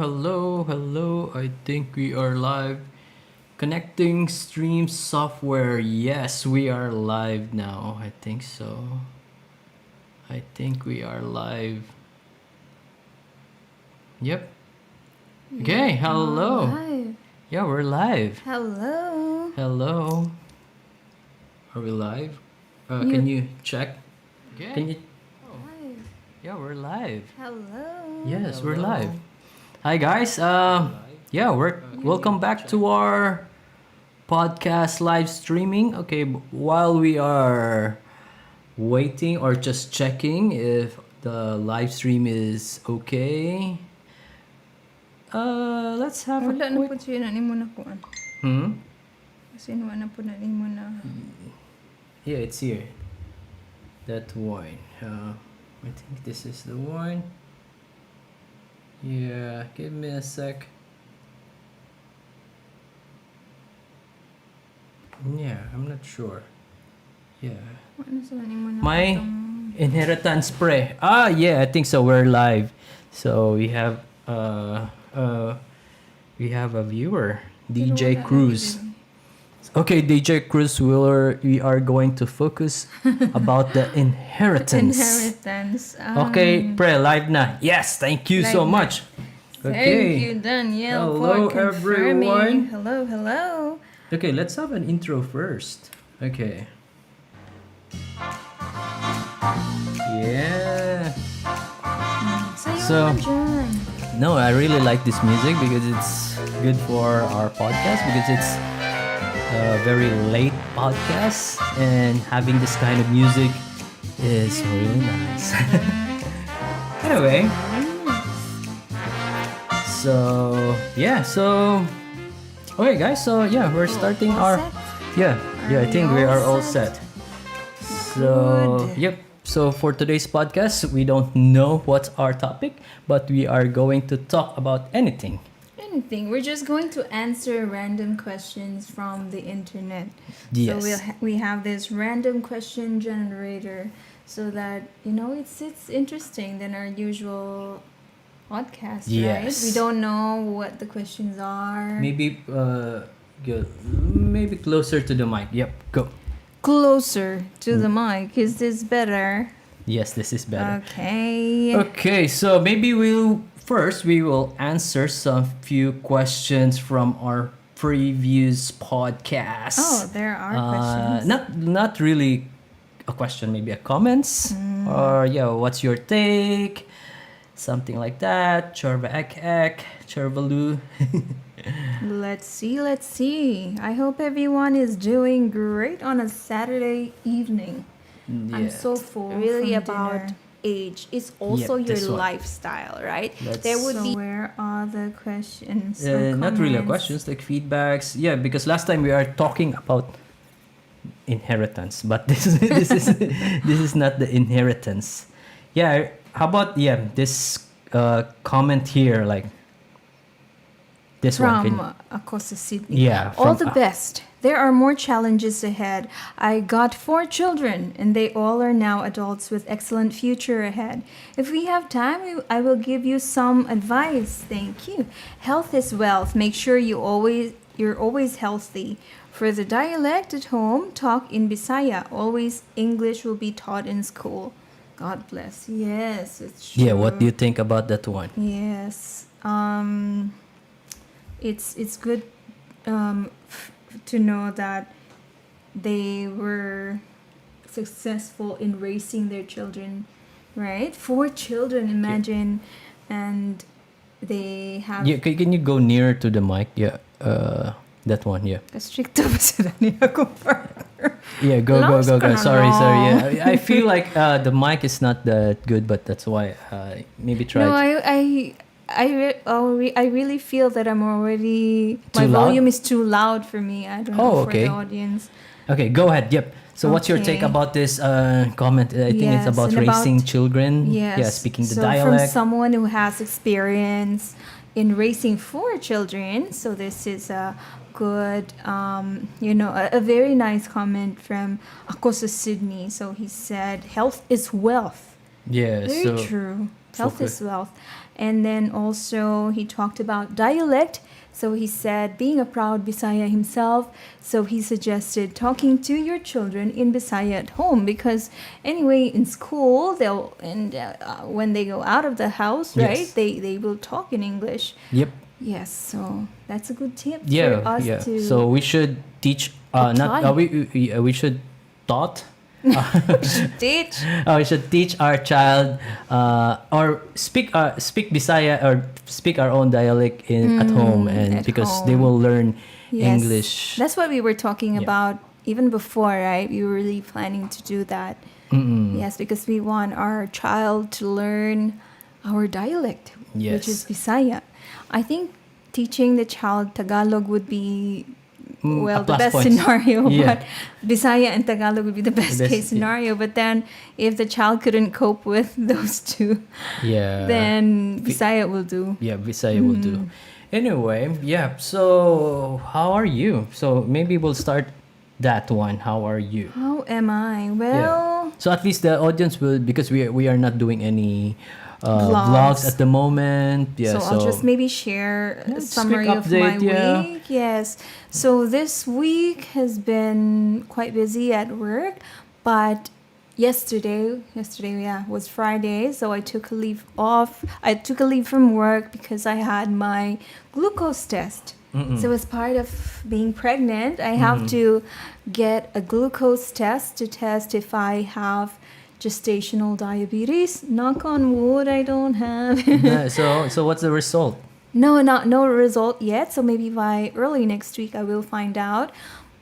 hello. I think we are live. Connecting stream software. Yes, we are live now. I think so. I think we are live. Yep. Okay, hello. Live. Yeah, we're live. Hello. Hello. Are we live? You- Can you check? Can you? Live. Yeah, we're live. Hello. Yes, we're live. Hi guys. Yeah, welcome back to our podcast live streaming. Okay, while we are waiting or just checking if the live stream is okay. Let's have Wala a na po quick. siya na mo na kuan. Kasi nawa na po na mo na. Yeah, it's here. That one. I think this is the one. Yeah, give me a sec. Yeah, I'm not sure. Yeah. Ano sila mo na My atong- inheritance pre. Yeah, I think so. We're live. So we have a viewer, Pero DJ wala na Cruz. din. Okay, DJ Cruz, we are going to focus about the inheritance. Inheritance. Okay, pre, live na. Yes, thank you so Live na. much. Thank you, Danielle, Hello, for confirming. everyone. Hello. Okay, let's have an intro first. Okay. Yeah. Sayo So- na dyan. No, I really like this music because it's good for our podcast because it's a very late podcast and having this kind of music is really nice. Anyway, okay guys, we're starting all our set? I think we are all set. So, Good. yep. So for today's podcast, we don't know what's our topic, but we are going to talk about anything. Anything. We're just going to answer random questions from the internet. Yes. So we have this random question generator, so that it's interesting than our usual podcast, right? Yes. We don't know what the questions are. Maybe good. Maybe closer to the mic. Yep, go. Closer to the mic. Is this better? Yes, this is better. Okay. Okay, so maybe we will answer some few questions from our previous podcast. Oh, there are questions. Not really a question, maybe a comments or what's your take? Something like that. Chorva ek, chorvalu. Let's see. I hope everyone is doing great on a Saturday evening. I'm so full. Really from about dinner. age. It's also Yep, your this one. lifestyle, right? Let's- There would So be where are the questions? or Not really a comments? questions, like feedbacks. Yeah, because last time we are talking about inheritance, but this is not the inheritance. Yeah, how about this comment here, like this one? From Acosta Sydney. Yeah, All from- the best. There are more challenges ahead. I got 4 children, and they all are now adults with excellent future ahead. If we have time, I will give you some advice. Thank you. Health is wealth. Make sure you're always healthy. For the dialect at home, talk in Bisaya. Always English will be taught in school. God bless. Yes, it's true. Yeah, what do you think about that one? Yes. It's good to know that they were successful in raising their children, right? 4 children, imagine, and they have. Yeah, can you go nearer to the mic? Yeah, that one. Yeah. Stricto ba sila niya kung partner? Yeah, go. Lost ka na Sorry. lang. Yeah, I feel like the mic is not that good, but that's why maybe try. No, I really feel that I'm already. My Too loud? volume is too loud for me. I don't know Oh, okay. for the audience. Okay, go ahead. Yep. So what's your take Okay. about this comment? I think it's Yes, about and about- raising children. Yes. Yeah, speaking the so dialect. from someone who has experience in raising 4 children, so this is a good, a very nice comment from Akosa Sydney. So he said, "Health is wealth." Yeah. Very so true. Health focus- is wealth. And then also he talked about dialect. So he said, being a proud Bisaya himself, so he suggested talking to your children in Bisaya at home because anyway, in school, when they go out of the house, right, Yes. they will talk in English. Yep. Yes, so that's a good tip Yeah, for us yeah. to So we should teach. Not apply. we should taught. teach. We should teach our child or speak Bisaya or speak our own dialect at home, and at because they home. will learn Yes. English. That's what we were talking Yeah. about even before, right? We were really planning to do that. Mm-mm. Yes, because we want our child to learn our dialect, which is Yes. Bisaya. I think teaching the child Tagalog would be A the plus best point. scenario, Yeah. but Bisaya and Tagalog would be the best Best, case yeah. scenario. But then if the child couldn't cope with those two, Yeah. then Bisaya will do. Yeah, Visaya will do. Anyway, yeah. So how are you? So maybe we'll start that one. How are you? How am I? Yeah. Well, So at least the audience will, because we are not doing any vlogs Vlogs. at the moment. Yeah. so I'll just maybe share a just summary quick of my update, yeah. week. Yes. So this week has been quite busy at work, but yesterday, yeah, was Friday, so I took a leave off. I took a leave from work because I had my glucose test. So as part of being pregnant, I have to get a glucose test to test if I have gestational diabetes. Knock on wood, I don't have. So what's the result? No result yet. So maybe by early next week I will find out.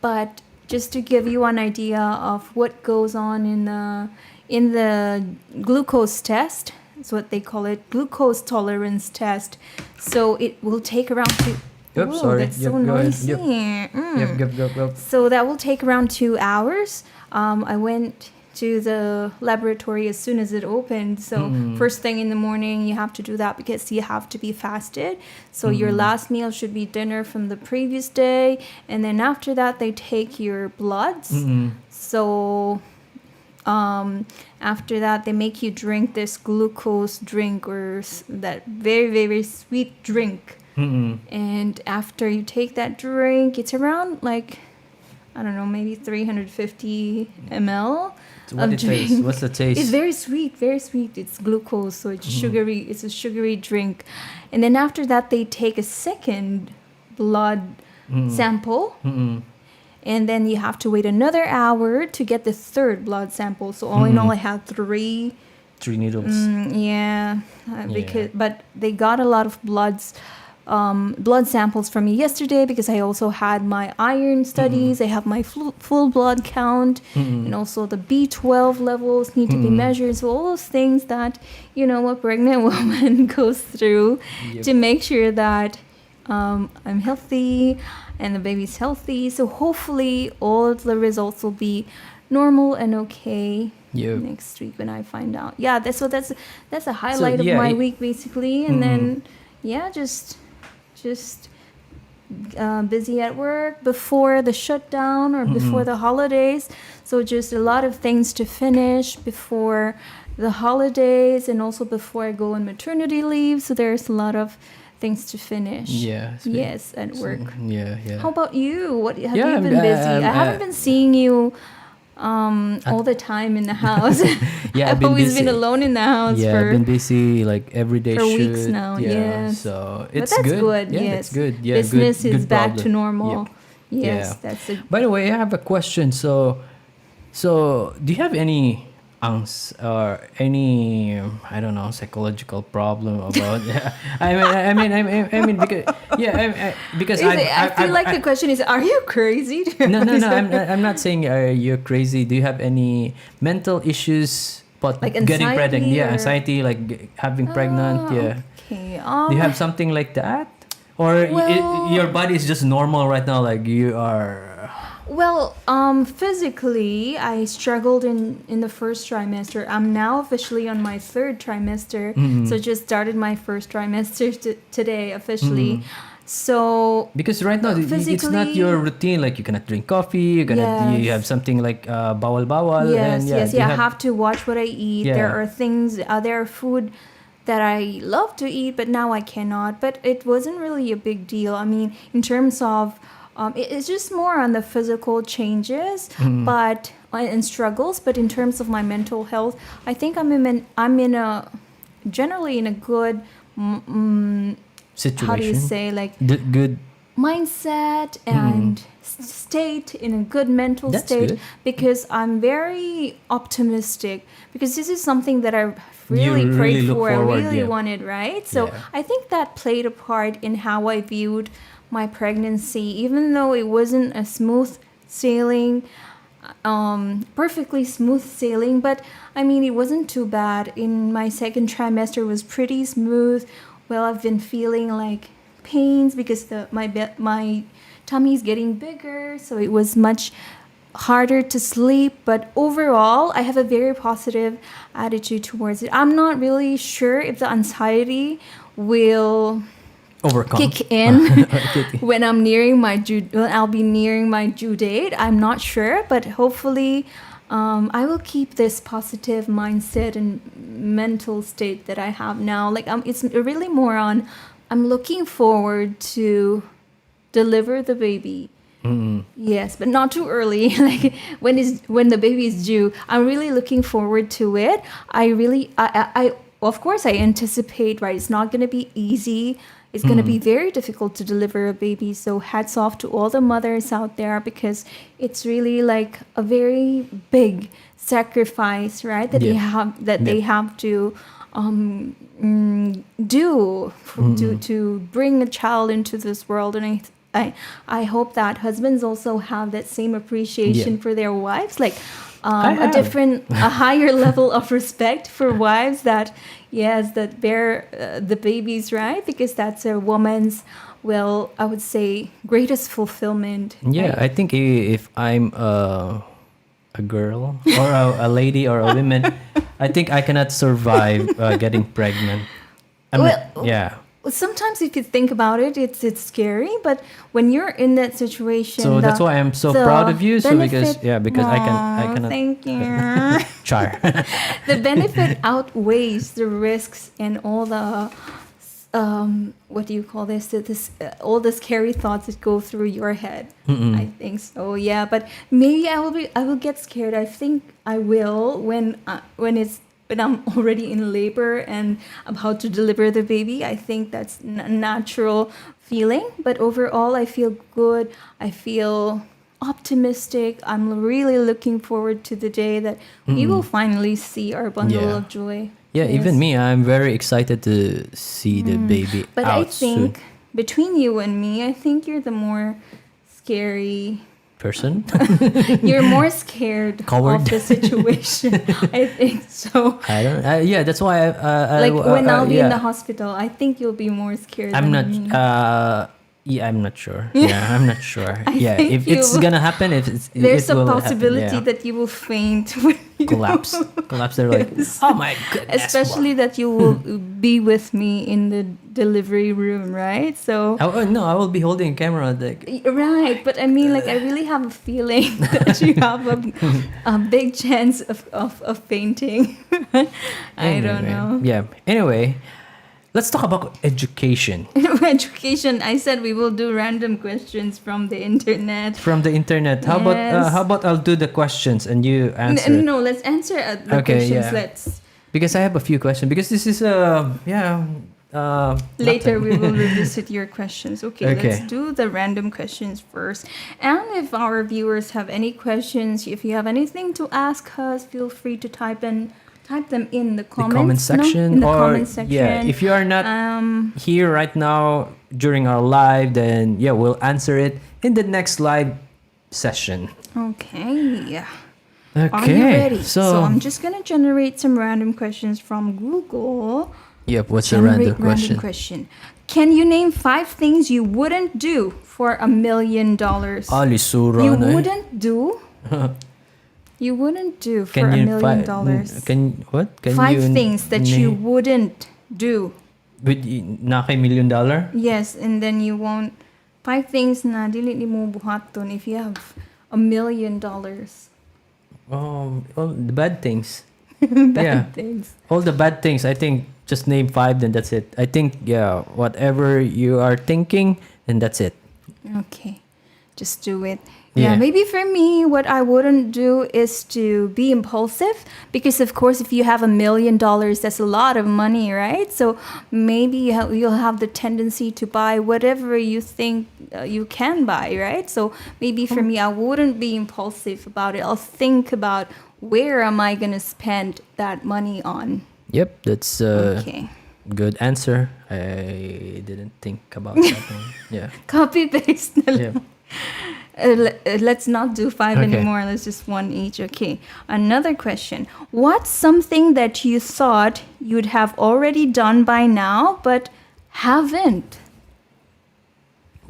But just to give you an idea of what goes on in the glucose test, it's what they call it, glucose tolerance test. So it will take around two. Yep, Ooh, sorry. that's Yep, so go ahead. noisy. Yep. Yep. So that will take around 2 hours. I went to the laboratory as soon as it opened. So first thing in the morning, you have to do that because you have to be fasted. So your last meal should be dinner from the previous day, and then after that, they take your bloods. So after that, they make you drink this glucose drink or that very very sweet drink. And after you take that drink, it's around like, I don't know, maybe 350 ml So what of it tastes? drink. What's the taste? It's very sweet, very sweet. It's glucose, so it's sugary. It's a sugary drink. And then after that, they take a second blood sample. And then you have to wait another hour to get the third blood sample. So all in all, I had 3. 3 needles. Yeah, because but they got a lot of blood samples from me yesterday because I also had my iron studies. I have my full blood count, and also the B12 levels need to be measured. So all those things that a pregnant woman goes through to make sure that I'm healthy and the baby's healthy. So hopefully all of the results will be normal and okay. Yep. Next week when I find out. Yeah, that's a highlight of yeah, my week basically, and then just busy at work before the shutdown or before the holidays. So just a lot of things to finish before the holidays and also before I go on maternity leave. So there's a lot of things to finish. Yeah. Yes, at work. Yeah. How about you? What have Yeah, you been busy? I haven't been seeing you all the time in the house. Yeah, I've always been alone in the house Yeah, I've been busy like every day. for weeks now. Yeah, Yes. so But it's that's good. good. Yeah, Yes. it's good. Yeah, Business good, is good back problem. to normal. Yep. Yes, Yeah. that's a By the way, I have a question. So do you have any angst or any I don't know psychological problem about? Yeah, I mean because I feel like the question is, are you crazy? no. I'm not saying you're crazy. Do you have any mental issues? But Like getting pregnant, anxiety yeah, or- anxiety, like having pregnant, yeah. Okay. Do you have something like that, or Well- your body is just normal right now? Like you are. Well, physically, I struggled in the first trimester. I'm now officially on my third trimester, so just started my first trimester today officially. So Because right now it's not physically- your routine. Like you cannot drink coffee. You Yes. have something like bawal. yes, And yes, you I have to watch what I eat. Yeah. There are things, there are food that I love to eat, but now I cannot. But it wasn't really a big deal. I mean, in terms of it's just more on the physical changes, but and struggles. But in terms of my mental health, I think I'm in a generally in a good Situation. how do you say, like, Good. mindset and state, in a good mental That's state, good. because I'm very optimistic, because this is something that I really You prayed really look for, forward, I really yeah. wanted, right? So Yeah. I think that played a part in how I viewed my pregnancy, even though it wasn't a smooth sailing, perfectly smooth sailing, but I mean, it wasn't too bad. In my second trimester was pretty smooth. Well, I've been feeling like pains because my tummy is getting bigger, so it was much harder to sleep. But overall, I have a very positive attitude towards it. I'm not really sure if the anxiety will Overcome. kick in Kick in. when I'll be nearing my due date. I'm not sure, but hopefully I will keep this positive mindset and mental state that I have now. Like, it's really more on, I'm looking forward to deliver the baby. Yes, but not too early. Like, when the baby is due, I'm really looking forward to it. I of course I anticipate, right? It's not going to be easy. It's going to be very difficult to deliver a baby. So hats off to all the mothers out there, because it's really like a very big sacrifice, right? That they have to do to bring a child into this world. And I hope that husbands also have that same appreciation for their wives, like a higher level of respect for wives that bear the babies, right? Because that's a woman's, well, I would say, greatest fulfillment. Yeah, right? I think if I'm a girl or a lady or a woman, I think I cannot survive getting pregnant. Yeah. Sometimes if you think about it, it's scary, but when you're in that situation, So that's why I'm so proud of you. So because I Aw, cannot thank you. char. The benefit outweighs the risks and all the what do you call this all the scary thoughts that go through your head. I think so, yeah. But maybe I will get scared. I think I will when I'm already in labor and about to deliver the baby. I think that's a natural feeling, but overall I feel good. I feel optimistic. I'm really looking forward to the day that we will finally see our bundle Yeah. of joy. Yeah, Yes. even me, I'm very excited to see the baby But out I think soon. between you and me, I think you're the more scary. Person. You're more scared Coward. of the situation. I think so. I don't. Yeah, that's why Like when I'll be in the yeah. hospital, I think you'll be more scared I'm not. than me. Yeah, I'm not sure. Yeah, I'm not sure. I Yeah, think if you it's will- gonna happen, if There's it a will possibility happen, that you will faint when you collapse. They're like, oh my goodness. especially that you will be with me in the delivery room, right? So No, I will be holding a camera. Like, right, but I mean, like, I really have a feeling that you have a big chance of fainting. I don't anyway, know. Yeah. Anyway, let's talk about education. Education. I said we will do random questions from the internet. From the internet. Yes. How about I'll do the questions and you answer it? No, let's answer the Okay, questions. yeah. Let's Because I have a few questions. Because this is later we nothing. will revisit your questions. Okay, Okay. let's do the random questions first. And if our viewers have any questions, if you have anything to ask us, feel free to type them in the The comments. comment section in the or comment section. yeah, if you are not here right now during our live, then yeah, we'll answer it in the next live session. Okay. Okay. Are you ready? So, I'm just gonna generate some random questions from Google. yep, what's the Generate random question? Can you name 5 things you wouldn't do for $1 million? Ali Sura. You no, eh? wouldn't do? You wouldn't do for Can $1 you million. Can what? Can 5 you things that you name- wouldn't do. with naka $1 million? Yes, and then you won't. 5 things na dili ni mo buhaton if you have $1 million. Oh, all the bad things. Bad Yeah. things. All the bad things. I think just name 5, then that's it. I think, yeah, whatever you are thinking, then that's it. Okay. Just do it. Yeah. Yeah, maybe for me, what I wouldn't do is to be impulsive because, of course, if you have $1 million, that's a lot of money, right? So maybe you'll have the tendency to buy whatever you think you can buy, right? So maybe for me, I wouldn't be impulsive about it. I'll think about where am I going to spend that money on. Yep, that's a Okay. good answer. I didn't think about that one. Yeah. Copy paste. na lang. Yeah. Let's not do 5 Okay. anymore. Let's just one each. Okay. Another question. What's something that you thought you'd have already done by now but haven't?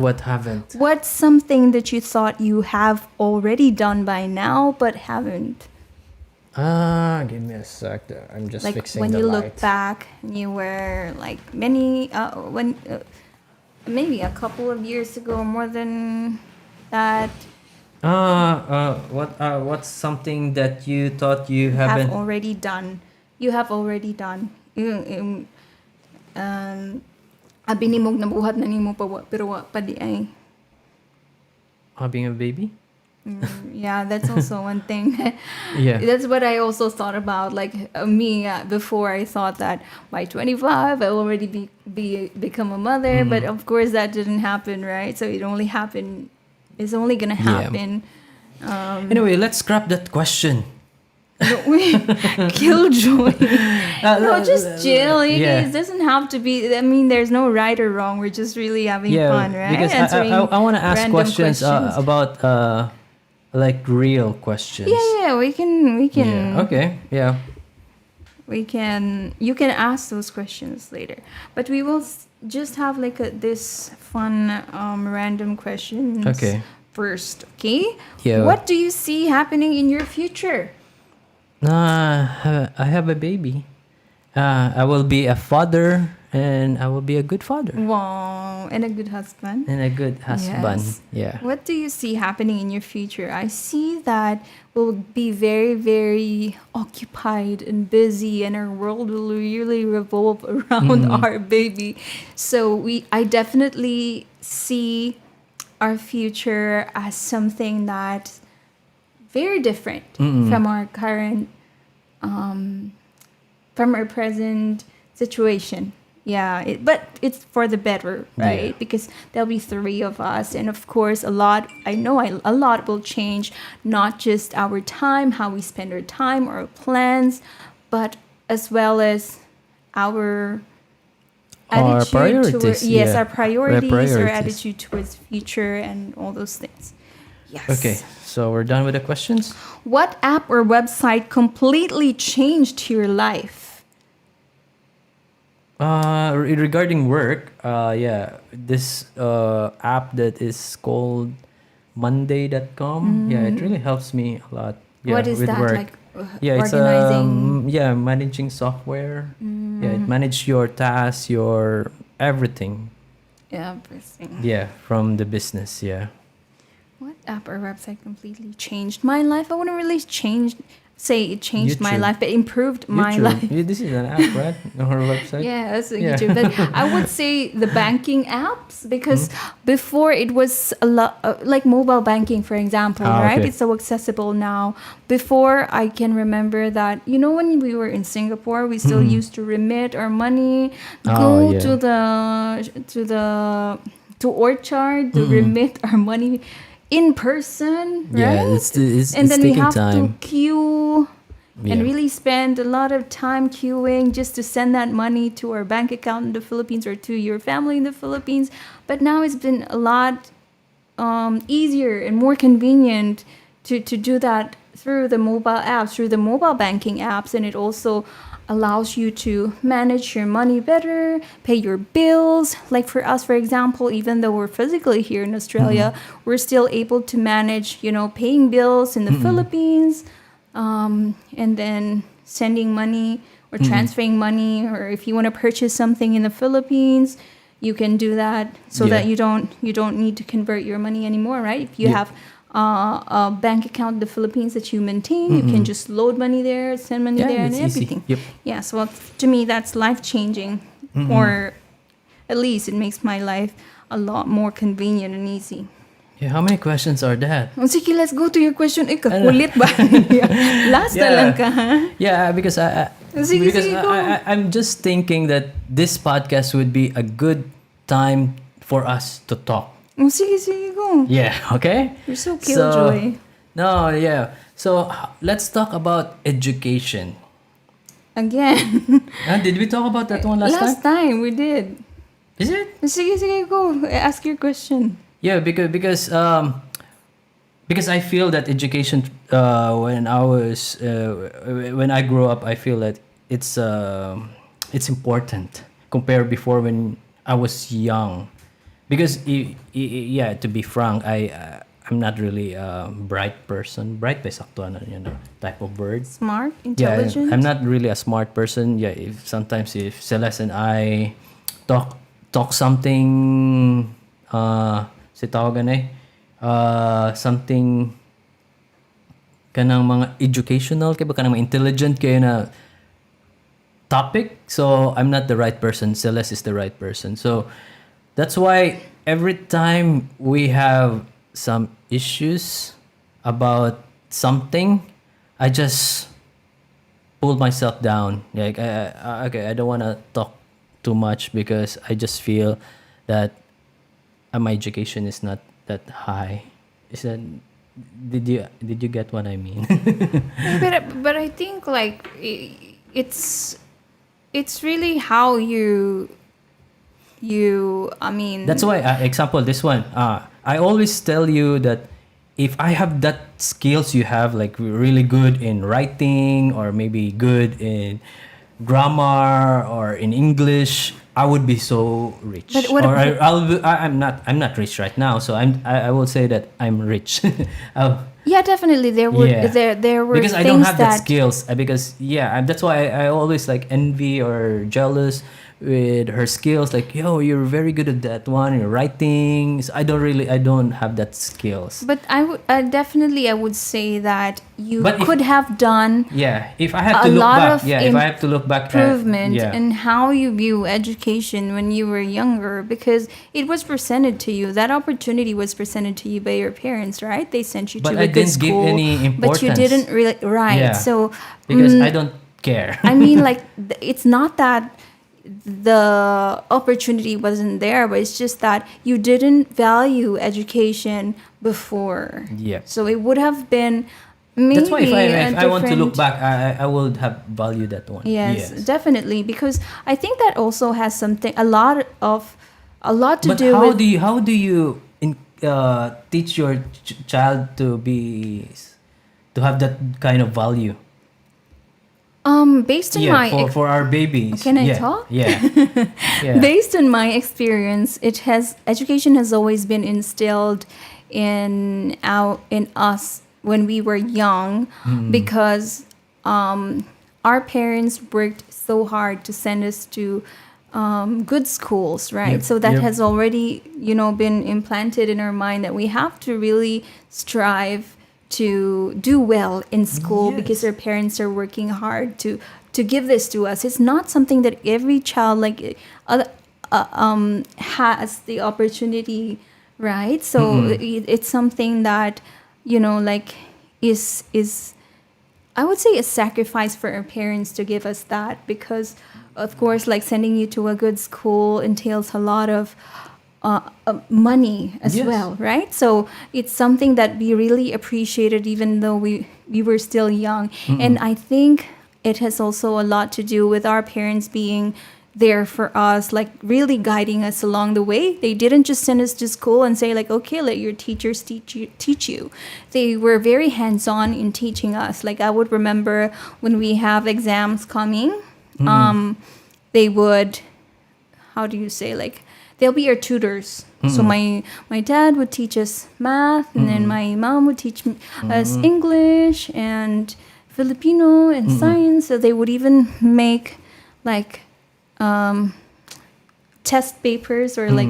What haven't? What's something that you thought you have already done by now but haven't? Give me a sec. I'm just Like fixing when the you light. look back and you were like maybe a couple of years ago, more than that, What's something that you thought you have haven't? already done. You have already done. Abi ni mong nabuhat na nimo pa pero wa pa di ay. Having a baby? Yeah, that's also one thing. Yeah. That's what I also thought about. Like me before, I thought that by 25 I will already become a mother, but of course that didn't happen, right? So it only happened. It's only gonna Yeah. happen. Anyway, let's scrap that question. Killjoy. No, just chill. Yeah. It doesn't have to be. I mean, there's no right or wrong. We're just really having fun, right? Because Answering I want to ask random questions about like real questions. Yeah, we can. Yeah. Okay. Yeah. We can. You can ask those questions later, but we will just have like this fun random questions. Okay. First, okay. Yeah. What do you see happening in your future? I have a baby. I will be a father, and I will be a good father Wow, and a good husband. and a good husband. Yes. Yeah. What do you see happening in your future? I see that we'll be very, very occupied and busy, and our world will really revolve around our baby. So I definitely see our future as something that's very different from our current, from our present situation. Yeah, but it's for the better, right? Yeah. Because there'll be 3 of us, and of course, a lot will change. Not just our time, how we spend our time, our plans, but as well as our attitude priorities, toward, yeah. our priorities, our priorities. attitude towards future, and all those things. Yes. Okay. So we're done with the questions. What app or website completely changed your life? Regarding work, yeah, this app that is called Monday.com. Yeah, it really helps me a lot. Yeah, What is with that? work. Like Yeah, it's organizing? managing software. Yeah, it manage your tasks, your everything. Everything. Yeah, from the business. Yeah. What app or website completely changed my life? I wouldn't really say it changed my YouTube. life, but improved my YouTube. life. Yeah, this is an app, right? Our website. Yeah, that's a Yeah. YouTube. But I would say the banking apps, because before it was a lot like mobile banking, for example, right? Okay. It's so accessible now. Before, I can remember that when we were in Singapore, we still used to remit our money, go yeah. to Orchard to remit our money in person, right? Yeah, it's And then we taking have time. to queue and Yeah. really spend a lot of time queuing just to send that money to our bank account in the Philippines or to your family in the Philippines. But now it's been a lot easier and more convenient to do that through the mobile apps, through the mobile banking apps, and it also allows you to manage your money better, pay your bills. Like for us, for example, even though we're physically here in Australia, we're still able to manage, paying bills in the Philippines, and then sending money or transferring money, or if you want to purchase something in the Philippines, you can do that so Yeah. that you don't need to convert your money anymore, right? If you Yeah. have a bank account in the Philippines that you maintain. You can just load money there, send money Yeah, there, and it's easy. everything. Yep. Yeah, so to me, that's life changing, or at least it makes my life a lot more convenient and easy. Yeah, how many questions are that? Oh, sige, let's go to your question. Eh, Ano? kakulit ba? Yeah. Last na Yeah. lang ka, ha? Yeah, because Sige, because sige, go. I'm just thinking that this podcast would be a good time for us to talk. Oh, sige, go. Yeah, okay? You're so killjoy. No, yeah. So let's talk about education. Again. Did we talk about that one last time? Last time we did. Is it? Sige, go. Ask your question. Yeah, because I feel that education when I grew up, I feel that it's important compared before when I was young. Because yeah, to be frank, I'm not really a bright person. Bright by sakto na, type of word. Smart, intelligent. Yeah, I'm not really a smart person. Yeah, sometimes if Celeste and I talk something si tawagan something kanang mga educational kaya ba kanang mga intelligent kaya na topic, so I'm not the right person. Celeste is the right person. So that's why every time we have some issues about something, I just pull myself down. Like okay, I don't want to talk too much because I just feel that my education is not that high. Is that did you get what I mean? but I think like it's really how you I mean That's why example this one. I always tell you that if I have that skills you have, like really good in writing or maybe good in grammar or in English, I would be so rich. But what- or I'm not rich right now, so I will say that I'm rich. yeah, definitely there were Yeah. there were Because things I don't have that that skills. Because yeah, that's why I always like envy or jealous with her skills. Like, yo, you're very good at that one. Your writings. I don't have that skills. but I would definitely I would say that you But if- could have done Yeah, if I have a to look lot back. of Yeah, if I have to look back. improvement yeah. in how you view education when you were younger, because it was presented to you, that opportunity was presented to you by your parents, right? They sent you But to I a good didn't give school, any but you importance. didn't really, right? Yeah. So Because I don't care. I mean, like, it's not that the opportunity wasn't there, but it's just that you didn't value education before. Yeah. So it would have been maybe That's why if a I want to look different- back, I would have valued that one. Yes, definitely, because I think that also has a lot to But do how with do you teach your child to have that kind of value? based on my for our babies. Can I Yeah, talk? Yeah. Yeah. based on my experience, education has always been instilled in us when we were young, because our parents worked so hard to send us to good schools, right? Yep, So that yep. has already been implanted in our mind that we have to really strive to do well in school, Yes. because our parents are working hard to give this to us. It's not something that every child has the opportunity, right? So it's something that is I would say a sacrifice for our parents to give us that, because of course, like, sending you to a good school entails a lot of money as Yes. well, right? So it's something that we really appreciated, even though we were still young. And I think it has also a lot to do with our parents being there for us, like really guiding us along the way. They didn't just send us to school and say like, okay, let your teachers teach you. They were very hands-on in teaching us. Like, I would remember when we have exams coming, they would, how do you say, like, they'll be our tutors. So my dad would teach us math, and then my mom would teach us English and Filipino and science. So they would even make like test papers or like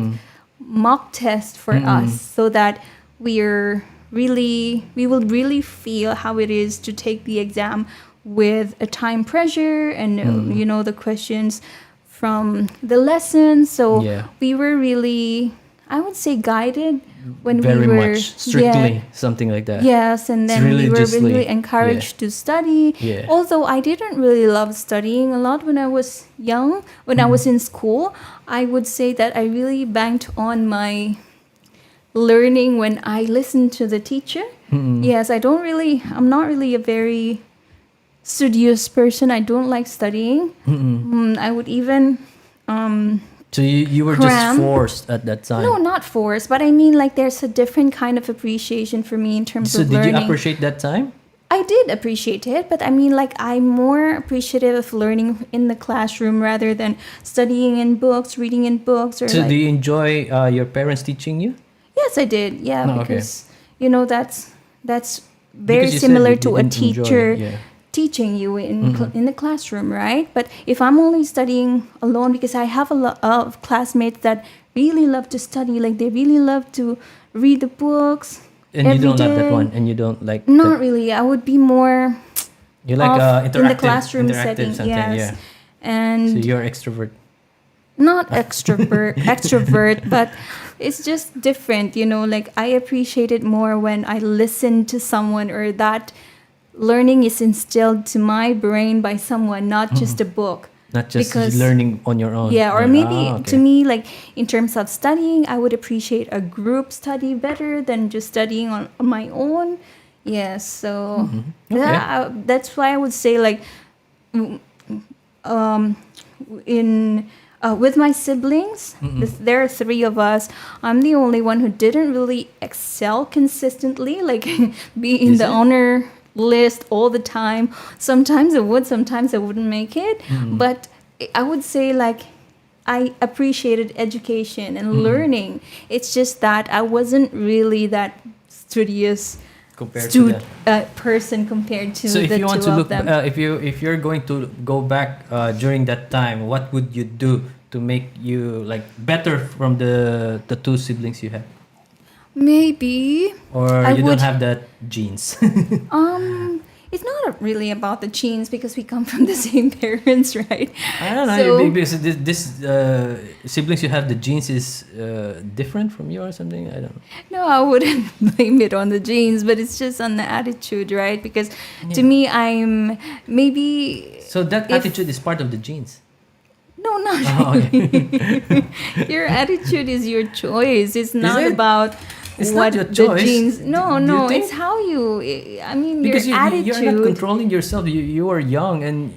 mock tests for us, so that we're we will really feel how it is to take the exam with a time pressure and the questions from the lessons. So Yeah. we were really, I would say, guided when Very we were much strictly something like that. Yes, and It's then we were religiously, really encouraged to study. Yeah. Although I didn't really love studying a lot when I was young, when I was in school, I would say that I really banked on my learning when I listened to the teacher. Yes, I'm not really a very studious person. I don't like studying. I would even So you were Cram. just forced at that time. no, not force, but I mean like there's a different kind of appreciation for me in terms So of did learning. you appreciate that time? I did appreciate it, but I mean, like, I'm more appreciative of learning in the classroom rather than studying in books, reading in books, or So like. do you enjoy your parents teaching you? Yes, I did. Yeah, Oh, okay. because that's very Because you said similar you to a didn't enjoy it, teacher yeah. teaching you in the classroom, right? But if I'm only studying alone, because I have a lot of classmates that really love to study, like they really love to read the books. And you every don't have that day. one, and you don't like. Not really. I would be more You like of in the interactive, classroom interactive setting, something, yes. yeah. And So you're extrovert. not extrovert, but it's just different, like I appreciate it more when I listen to someone, or that learning is instilled to my brain by someone, not just a book. Not just Because- learning on your own. Yeah, or maybe okay. to me, like in terms of studying, I would appreciate a group study better than just studying on my own. Yes, so Okay. that's why I would say, like, in with my siblings, there are three of us. I'm the only one who didn't really excel consistently, like be in Is the it? honor list all the time. Sometimes I would, sometimes I wouldn't make it. But I would say, like, I appreciated education and learning. It's just that I wasn't really that studious Compared to that. person compared to So if the you want two to of look, them. if you're going to go back during that time, what would you do to make you like better from the two siblings you have? Maybe Or I you would- don't have that genes? it's not really about the genes because we come from the same parents, right? I don't know. So- Because this siblings you have, the genes is different from you or something. I don't know. No, I wouldn't blame it on the genes, but it's just on the attitude, right? Because to me, I'm maybe So that If- attitude is part of the genes. no, not Oh, okay. your attitude is your choice. It's not it? about It's what not your the choice. genes. No, Do you no, think? it's how you. I mean, Because your attitude. you're not controlling yourself. You are young and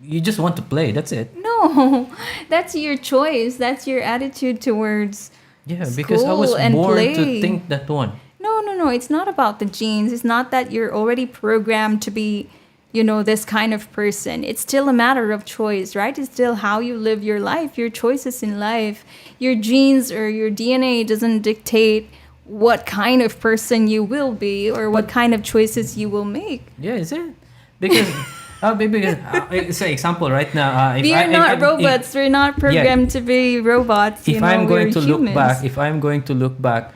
you just want to play. That's it. No, that's your choice. That's your attitude towards. Yeah, because I was School and born to play. think that one. No. It's not about the genes. It's not that you're already programmed to be, this kind of person. It's still a matter of choice, right? It's still how you live your life, your choices in life. Your genes or your DNA doesn't dictate what kind of person you will be or what kind of choices you will make. Yeah, is it? Because it's an example right now. If We are not robots. We're not programmed to be robots. If I'm going we're to look humans. back,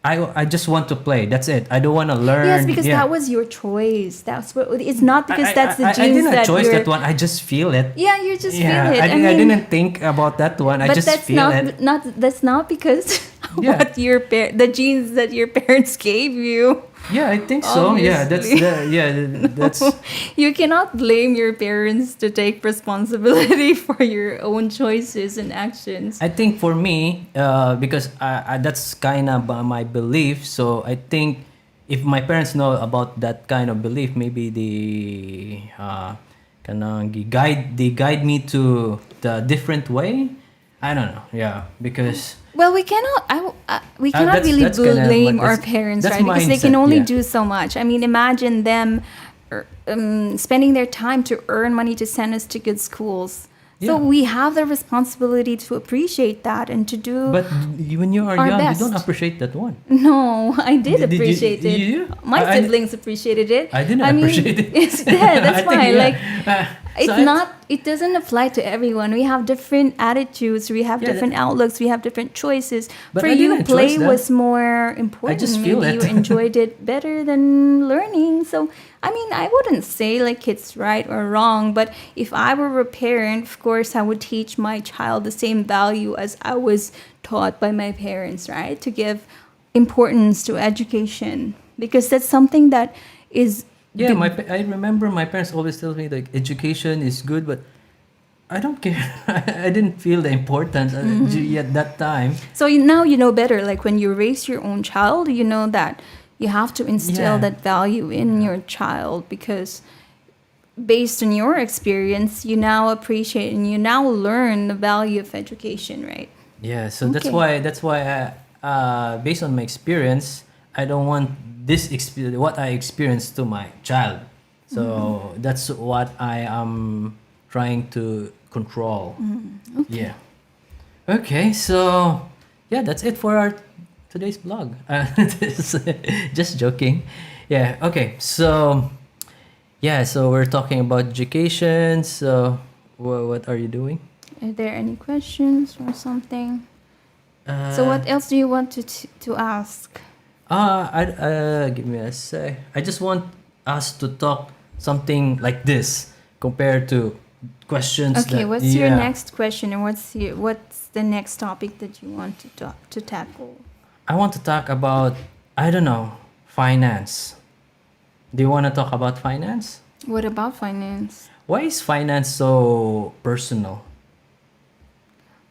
I just want to play. That's it. I don't want to learn. Yes, because Yeah. that was your choice. That's what. It's not because that's the I genes didn't that choose you're. that one. I just feel it. Yeah, you just Yeah, feel it. I didn't think about that one. I but just that's feel not it. that's not because Yeah. what the genes that your parents gave you. Yeah, I think so. Yeah, Obviously. that's You cannot blame your parents to take responsibility for your own choices and actions. I think for me, because that's kind of my belief. So I think if my parents know about that kind of belief, maybe they guide me to the different way. I don't know. Yeah, because Well, we cannot. We cannot that's- really that's kinda blame what- our that's- parents, that's right? Because they can mindset, only yeah. do so much. I mean, imagine them spending their time to earn money to send us to good schools. So Yeah. we have the responsibility to appreciate that and to do. but when you are Our young, best. you don't appreciate that one. No, I did Did you- appreciate it. you? My I- siblings appreciated it. I didn't mean, appreciate it. Yeah, that's I think, fine. yeah. Like, It's I- not, it doesn't apply to everyone. We have different attitudes, we have Yeah, different outlooks, we have different choices. But For I you, didn't play choose that. was more important. just feel Maybe it. you enjoyed it better than learning. So, I mean, I wouldn't say like it's right or wrong, but if I were a parent, of course, I would teach my child the same value as I was taught by my parents, right? To give importance to education, because that's something that is Yeah, I remember my parents always tell me like education is good, but I don't care. I didn't feel the importance at that time. so now you know better. Like when you raise your own child, you know that you have to instill Yeah. that value in your child, because based on your experience, you now appreciate and you now learn the value of education, right? Yeah, so that's Okay. why based on my experience, I don't want this experience what I experienced to my child. So that's what I am trying to control. Yeah. Okay, so yeah, that's it for our today's blog. Just joking. Yeah. Okay. So yeah, so we're talking about education. So what are you doing? Are there any questions or something? So what else do you want to ask? Give me a sec. I just want us to talk something like this compared to questions Okay, that what's your next question, and what's the next topic that you want to tackle? I want to talk about, I don't know, finance. Do you want to talk about finance? What about finance? Why is finance so personal?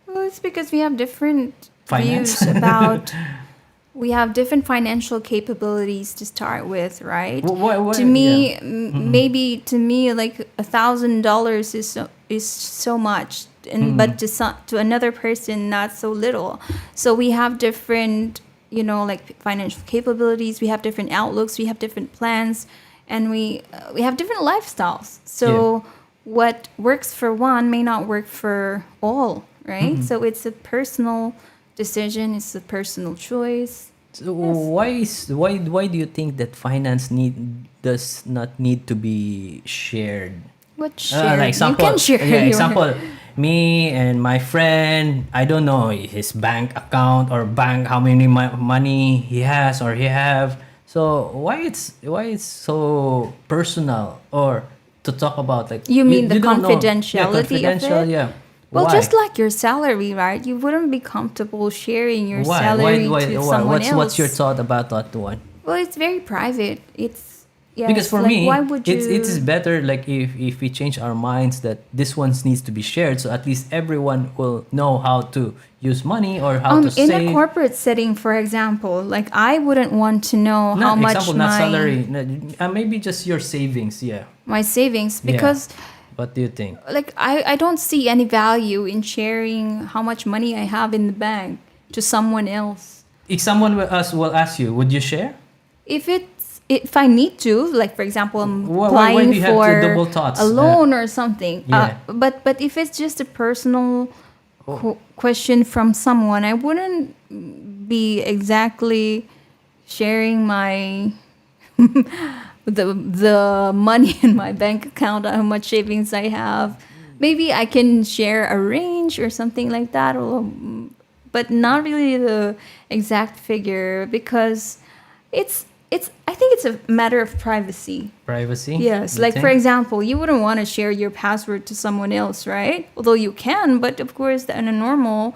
Well, it's because we have different Finance? views about. We have different financial capabilities to start with, right? To me, yeah. maybe to me, like $1,000 is so much, and but to another person, not so little. So we have different, like financial capabilities. We have different outlooks. We have different plans, and we have different lifestyles. So what works for one may not work for all, right? So it's a personal decision. It's a personal choice. So why do you think that finance does not need to be shared? What share? Like You example, can share yeah, your. example, me and my friend, I don't know his bank account or bank how many money he has or he have. So why it's so personal or to talk about like You mean the don't know. Yeah, confidentiality of confidential, it? yeah. Well, Why? just like your salary, right? You wouldn't be comfortable sharing your salary to someone else. What's your thought about that one? Well, it's very private. It's Because for like, me, why would you? it is better like if we change our minds that this one needs to be shared, so at least everyone will know how to use money or how to in save. a corporate setting, for example, like I wouldn't want to know how Not much example, not my salary. Maybe just your savings. Yeah. my savings, Yeah. because What do you think? like I don't see any value in sharing how much money I have in the bank to someone else. If someone will ask you, would you share? If I need to, like for example, I'm Why applying do you have for to double thoughts? a loan or something. Yeah. But if it's just a personal question from someone, I wouldn't be exactly sharing my the money in my bank account, how much savings I have. Maybe I can share a range or something like that, but not really the exact figure, because it's I think it's a matter of privacy. Privacy. Yes, you like for think? example, you wouldn't want to share your password to someone else, right? Although you can, but of course, in a normal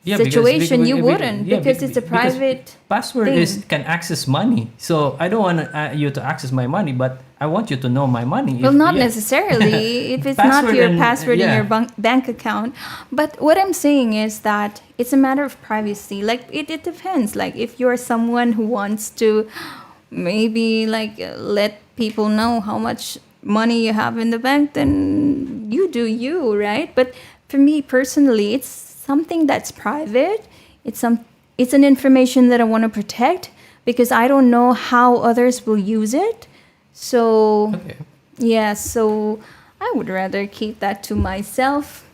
Yeah, situation, you we- wouldn't, yeah, because it's a because private password thing. can access money. So I don't want you to access my money, but I want you to know my money. Well, not Yeah. necessarily if it's not Password your and- password in yeah. your bank account. But what I'm saying is that it's a matter of privacy. Like it depends. Like if you're someone who wants to maybe like let people know how much money you have in the bank, then you do you, right? But for me personally, it's something that's private. It's an information that I want to protect, because I don't know how others will use it. So Okay. yeah, so I would rather keep that to myself.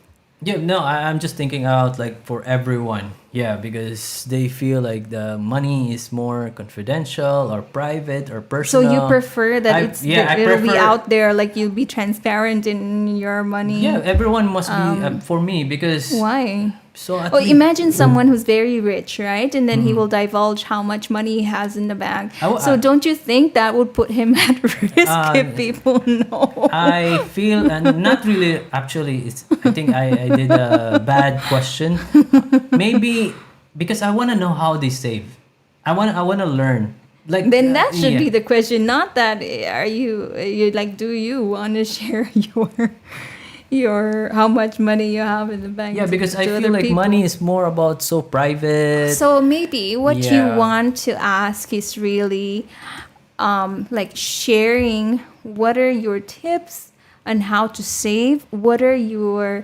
Yeah, no, I'm just thinking out like for everyone. Yeah, because they feel like the money is more confidential or private or So personal. you prefer that I it'll be prefer. out there, like you'll be transparent in your Yeah, money. everyone must be for me because Why? so at Oh, least imagine someone who's very rich, right? And then he Mhm. will divulge how much money he has in the bank. I, w- So don't you think that would put him at risk uh, if people know? I feel and not really actually it's I think I did a bad question. Maybe because I want to know how they save. I want to learn. Like Then that should yeah. be the question, not that are you like, do you want to share your how much money you have in the bank Yeah, because I to feel other like people? money is more about so private. So maybe what you Yeah. want to ask is really like sharing what are your tips on how to save, what are your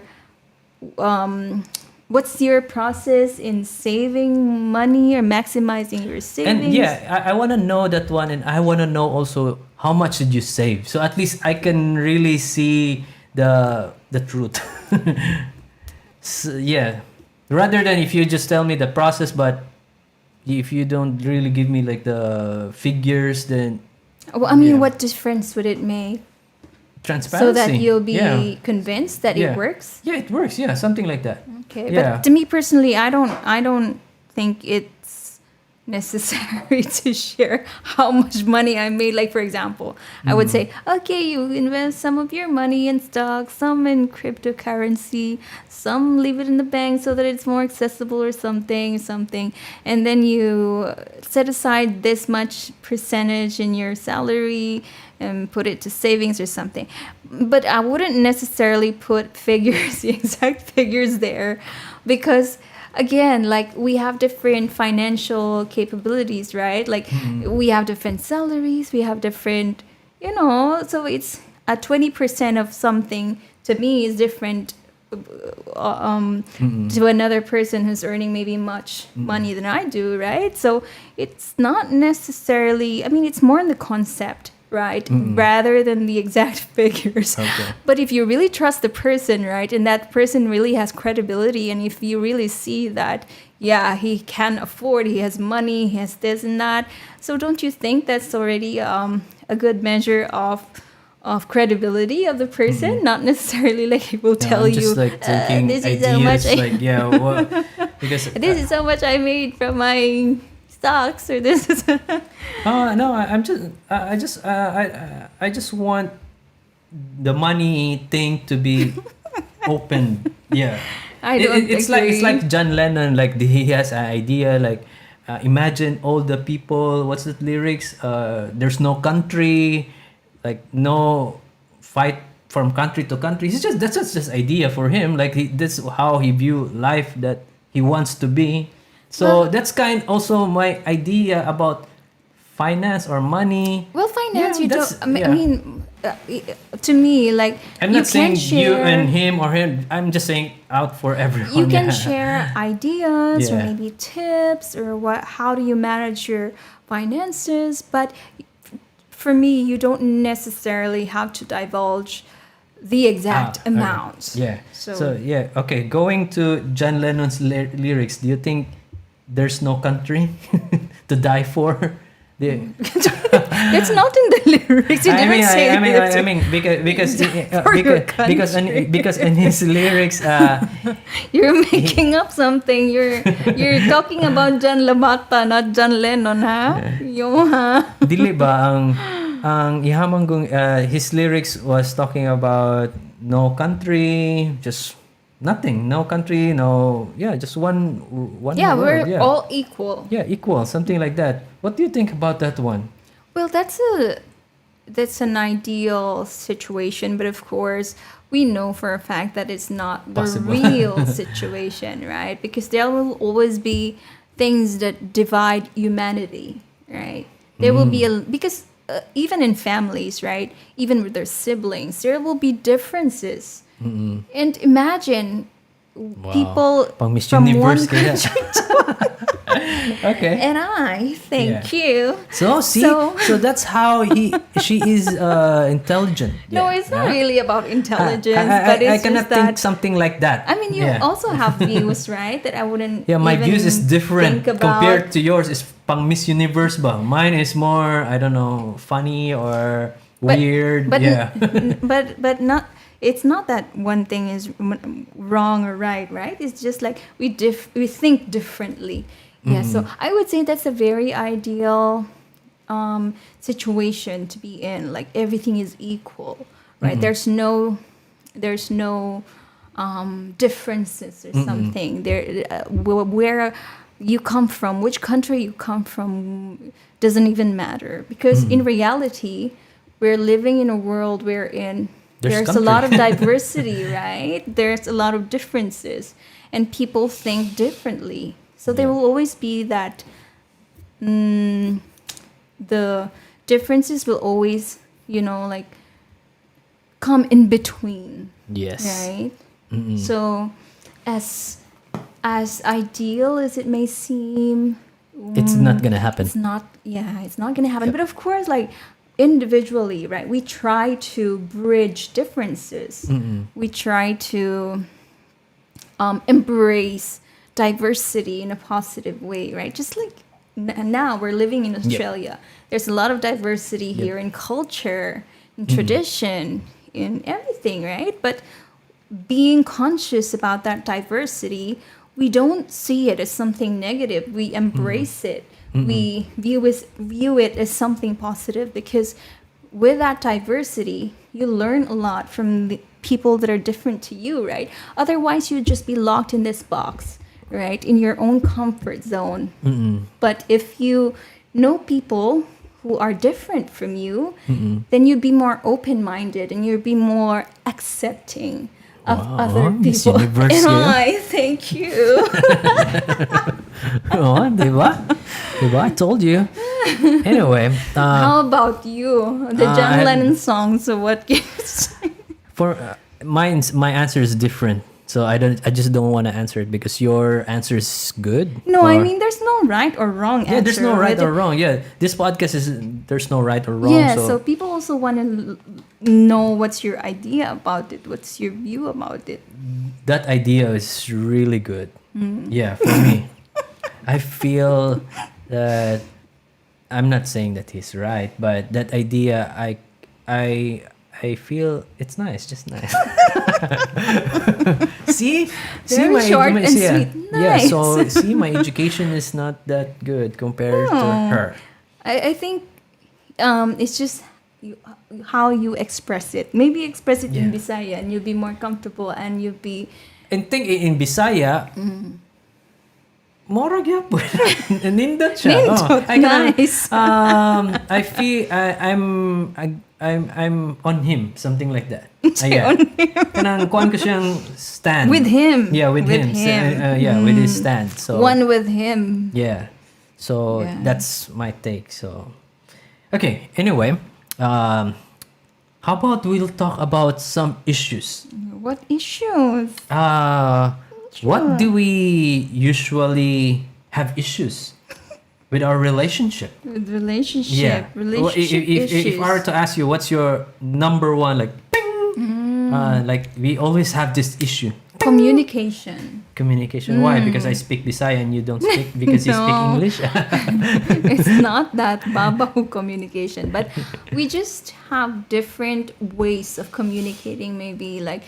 what's your process in saving money or maximizing your savings. And yeah, I want to know that one, and I want to know also how much did you save, so at least I can really see the truth. So, yeah, rather than if you just tell me the process, but if you don't really give me like the figures, then Well, I mean, yeah. what difference would it make so Transparency. that you'll Yeah, be convinced that yeah, it works? yeah, it works. Yeah, something like that. Okay, Yeah. but to me personally, I don't think it's necessary to share how much money I made. Like for example, I would say, okay, you invest some of your money in stocks, some in cryptocurrency, some leave it in the bank so that it's more accessible or something, and then you set aside this much percentage in your salary and put it to savings or something. But I wouldn't necessarily put figures, the exact figures there, because again, like we have different financial capabilities, right? Like we have different salaries, we have different, so it's 20% of something to me is different to another person who's earning maybe much money than I do, right? So it's not necessarily, I mean, it's more in the concept, right? Rather than the exact figures. Okay. But if you really trust the person, right, and that person really has credibility, and if you really see that, yeah, he can afford, he has money, he has this and that, so don't you think that's already a good measure of credibility of the person? Not necessarily like he will Yeah, tell I'm just you, like taking this is how much ideas. Like yeah, well, because this is how much I made from my stocks, or this is. oh no, I just want the money thing to be open. Yeah, I don't it's agree. like John Lennon. Like he has an idea. Like imagine all the people. What's the lyrics? There's no country, like no fight from country to country. It's just that's just idea for him. Like that's how he view life that he wants to be. So Well- that's kind also my idea about finance or money. Well, finance, Yeah, you don't. that's- I mean, yeah. I mean, to me, like I'm you not saying can share. you and him or him. I'm just saying out for everyone. You can yeah. share ideas or Yeah. maybe tips or how do you manage your finances, but for me, you don't necessarily have to divulge the exact Okay. amount. Yeah. So- So yeah. Okay. Going to John Lennon's lyrics. Do you think there's no country to die for? It's not in the lyrics. You didn't say it. I mean, because For your because in his lyrics, You're making up something. You're talking about John Labata, not John Lennon, ha? Yung ha? dili ba ang ihamang kung his lyrics was talking about no country, just nothing, no country, no just one Yeah, world, we're yeah. all equal. Yeah, equal, something like that. What do you think about that one? Well, that's an ideal situation, but of course, we know for a fact that it's not the Possible. real situation, right? Because there will always be things that divide humanity, right? There will be because even in families, right? Even with their siblings, there will be differences. And imagine people Pang Miss from one Universe kaya. country Okay. And I thank you. So see, So- so that's how she is intelligent. No, Yeah, it's not yeah? really about intelligence, I, but I it's cannot just think that. something like that. I mean, you Yeah. also have views, right? That I wouldn't. Yeah, my even views is different think about. compared to yours. Is pang Miss Universe ba? Mine is more, I don't know, funny or weird. But yeah. but not. It's not that one thing is wrong or right? It's just like we think differently. Yeah, so I would say that's a very ideal situation to be in. Like everything is equal, right? There's no differences or something. Where you come from, which country you come from, doesn't even matter because in reality, we're living in a world wherein There's there's a lot of country. diversity, right? There's a lot of differences, and people think differently. So there Yeah. will always be that. The differences will always, like come in between, Yes. right? So, as ideal as it may seem, It's not gonna happen. it's not. Yeah, it's not gonna happen. But of course, like individually, right? We try to bridge differences. We try to embrace diversity in a positive way, right? Just like now we're living in Australia. There's a lot of diversity here in culture, in tradition, in everything, right? But being conscious about that diversity, we don't see it as something negative. We embrace it. We view it as something positive because with that diversity, you learn a lot from the people that are different to you, right? Otherwise, you'd just be locked in this box, right? In your own comfort zone. But if you know people who are different from you, then you'd be more open-minded and you'd be more accepting of other Miss people. Universe And yun. I thank you. Oh, diba? Diba? I told you. Anyway, How about you? The John Lennon song. So what can you say? for my answer is different. So I just don't want to answer it because your answer is good. No, I or- mean there's no right or wrong answer. yeah, there's no right with or it. wrong. Yeah, this podcast is there's no right or wrong. Yeah, so, so people also want to know what's your idea about it. What's your view about it? that idea is really good. Yeah, for me, I feel that I'm not saying that he's right, but that idea, I feel it's nice, just nice. see Very my short and yeah. sweet. Yeah, Nice. so see, my education is not that good compared to No. her. I think it's just how you express it. Maybe express it in Yeah. Bisaya and you'll be more comfortable and you'll be... And think in Bisaya, mora gyapon. Nindot siya. Nindot, I kanang, nice. I feel I'm on him, something like that. Say on Kanang kuan ko siyang stand. With him. Yeah, with him. So, yeah, with his stand. So One with him. yeah. So Yeah. that's my take. So okay. Anyway, how about we'll talk about some issues? What issues? What do we usually have issues with our relationship? With relationship. Yeah. Well, Relationship issues. if I were to ask you, what's your number one, like, ping, like we always have this issue. Communication. Communication. Why? Because I speak Bisaya and you don't speak because you speak No. English. It's not that babahu communication, but we just have different ways of communicating. Maybe like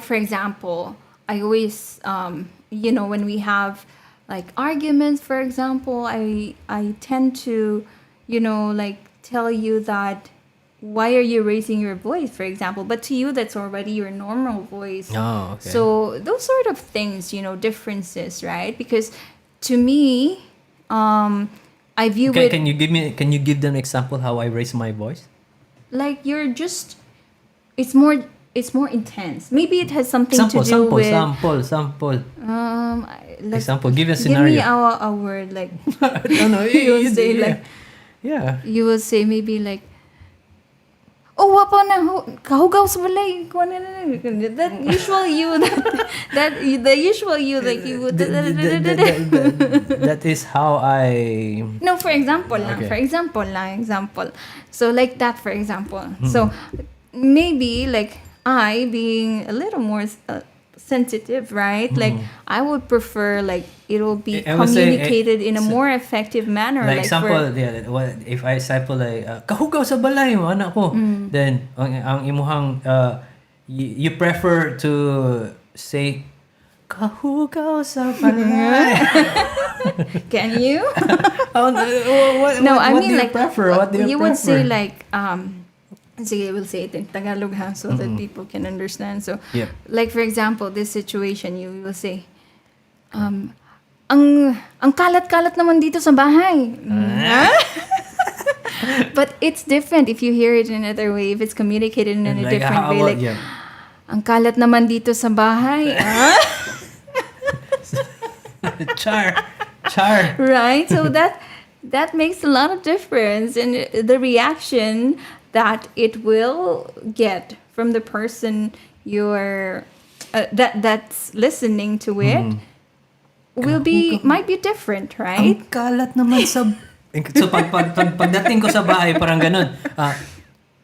for example, I always when we have like arguments, for example, I tend to like tell you that why are you raising your voice, for example, but to you that's already your normal voice. Oh, okay. So those sort of things, differences, right? Because to me, I view Okay, it can you give them an example how I raise my voice? like you're just it's more intense. Maybe it has something to do Sample, with sample. Example, give a give me scenario. a word like No, you will say like yeah. you will say maybe like Oh, wapa na kahugaw sa balay. That usual you the usual you like you would That is how I. No, for example lang. Okay. For example. So like that, for example. So maybe like I being a little more sensitive, right? Like I would prefer like it will be I would say, communicated in a so- more effective manner. Like Like example, yeah, if I sample like kahugaw sa balay mo anak ko, then ang imuhang you prefer to say kahugaw sa balay. can you? No, I what mean do you like prefer? What do you would say prefer? like sige, we'll say it in Tagalog ha, so that people can understand. So Yep. like for example, this situation you will say ang kalat-kalat naman dito sa bahay. But it's different if you hear it in another way, if it's communicated in a Like, different how way. about, Like, yeah. ang kalat naman dito sa bahay. Char. Right? So that makes a lot of difference in the reaction that it will get from the person you're that's listening to it might be different, right? Ang kalat naman sa. So pagdating ko sa bahay parang ganun.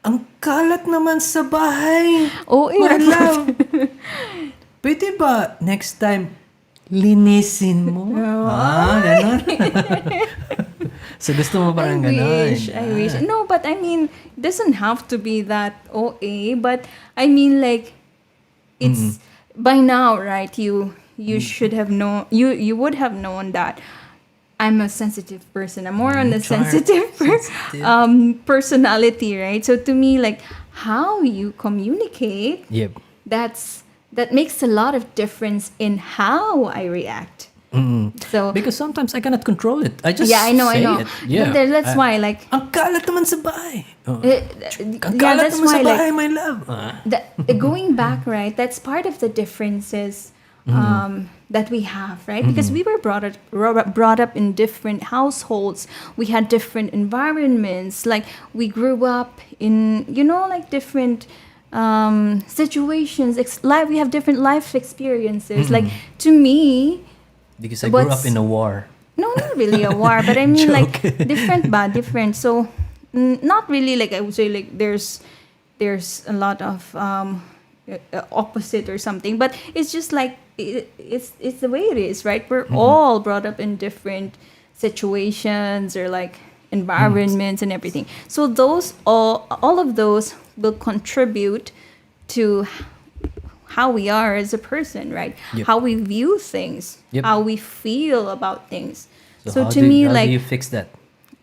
Ang kalat naman sa bahay. Oh, My yeah. love. Pwede ba next time linisin mo? Ganun. So gusto mo parang ganun. I wish. No, but I mean, it doesn't have to be that OA, but I mean like it's by now, right? You should have known you would have known that I'm a sensitive person. I'm more on the sensitive personality, right? So to me, like how you communicate, Yep. that makes a lot of difference in how I react. So Because sometimes I cannot control it. I just I know. say it. Yeah. But that's why, like, Ang kalat naman sa bahay. Ang yeah, kalat that's naman sa why, like, bahay, my love. going back, right? That's part of the differences that we have, right? Because we were brought up in different households. We had different environments. Like we grew up in, like different situations. We have different life experiences. Like to me, Because I grew up what's- in a war. no, not really a war, but I mean like different. So not really like I would say like there's a lot of opposite or something, but it's just like it's the way it is, right? We're all brought up in different situations or like environments and everything. So those all of those will contribute to how we are as a person, right? Yep. How we view things, Yep. how we feel about things. So how to do, me, how like, do you fix that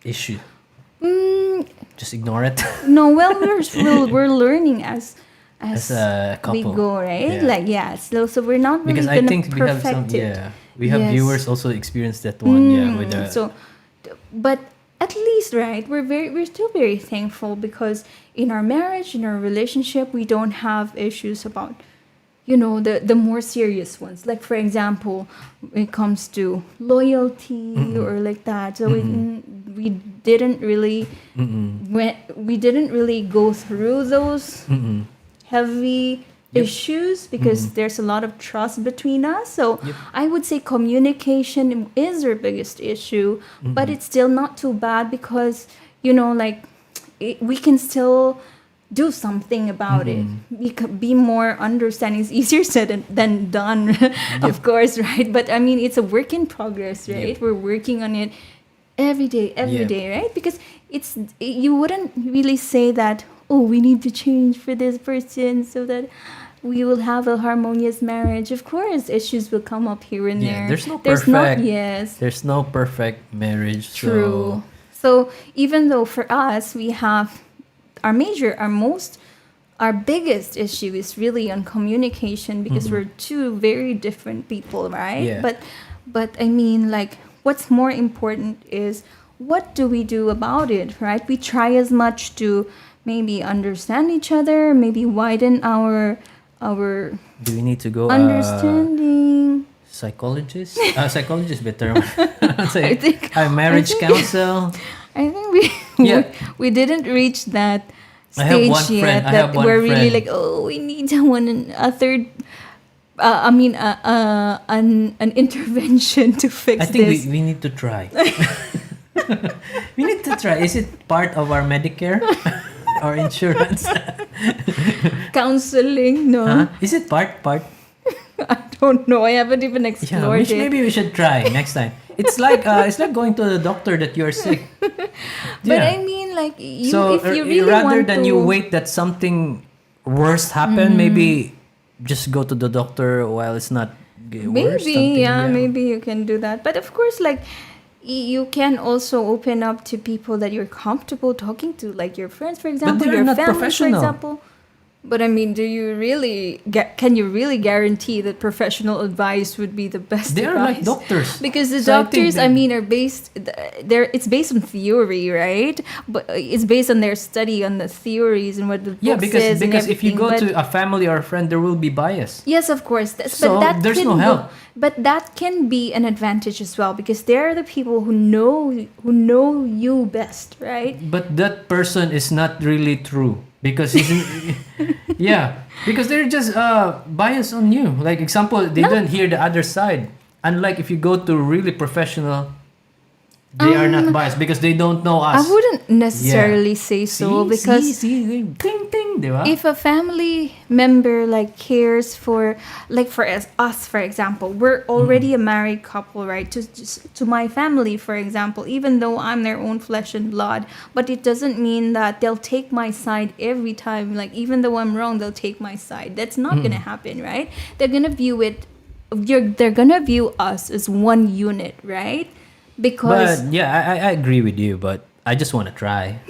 issue? Just ignore it. no, well, we're learning as As a we couple. go, right? Yeah. Like, so we're not really Because I gonna think we have some. perfect it. Yeah, we have Yes. viewers also experience that one. Yeah, with the. But at least, right, we're still very thankful because in our marriage, in our relationship, we don't have issues about, the more serious ones. Like for example, when it comes to loyalty or like that. So we didn't really we didn't really go through those heavy issues because there's a lot of trust between us. So I would say communication is our biggest issue, but it's still not too bad because we can still do something about it. We could be more understanding. It's easier said than done, of course, right? But I mean, it's a work in progress, right? Yep. We're working on it every day, right? Because you wouldn't really say that, oh, we need to change for this person so that we will have a harmonious marriage. Of course, issues will come up here and there. There's no perfect. Yes. There's no perfect marriage. True. So even though for us we have our biggest issue is really on communication because we're two very different people, right? Yeah. But I mean, like, what's more important is what do we do about it, right? We try as much to maybe understand each other, maybe widen our Do we need to go? understanding. Psychologist? Psychologist better. I think a marriage I think- counsel. I think we Yeah. we didn't reach that I have one stage friend. yet I that have one we're really friend. like, oh, we need a third. An intervention to I fix think this. we need to try. We need to try. Is it part of our Medicare or insurance? Counseling, no. Huh? Is it part? I don't know. I haven't even Yeah, explored which it. maybe we should try next time. It's like going to the doctor that you're sick. But Yeah. I mean, like you, So if you really rather want than to, you wait that something worse happen, maybe just go to the doctor while it's not worse. maybe, Something, yeah, yeah. maybe you can do that. But of course, like you can also open up to people that you're comfortable talking to, like your friends, for example, they're your not family, for professional. example. But I mean, do you really can you really guarantee that professional advice would be the best They are like advice? doctors. Because the So I think doctors, I mean, are based there. It's based on theory, right? But it's based on their study on the theories and what the Yeah, book because says and if you everything. go But to a family or a friend, there will be bias. yes, of course. So but that there's can no help. But that can be an advantage as well because they're the people who know you best, right? But that person is not really true because he's yeah, because they're just biased on you. Like example, they don't hear the other side. Unlike if you go to really professional, they are not biased because they don't know I us. wouldn't necessarily say so because see, ting ting, di ba? if a family member like cares for like for us for example, we're already a married couple, right? To my family, for example, even though I'm their own flesh and blood, but it doesn't mean that they'll take my side every time. Like even though I'm wrong, they'll take my side. That's not gonna happen, right? They're gonna view it. They're gonna view us as one unit, right? Because But yeah, I agree with you, but I just want to try.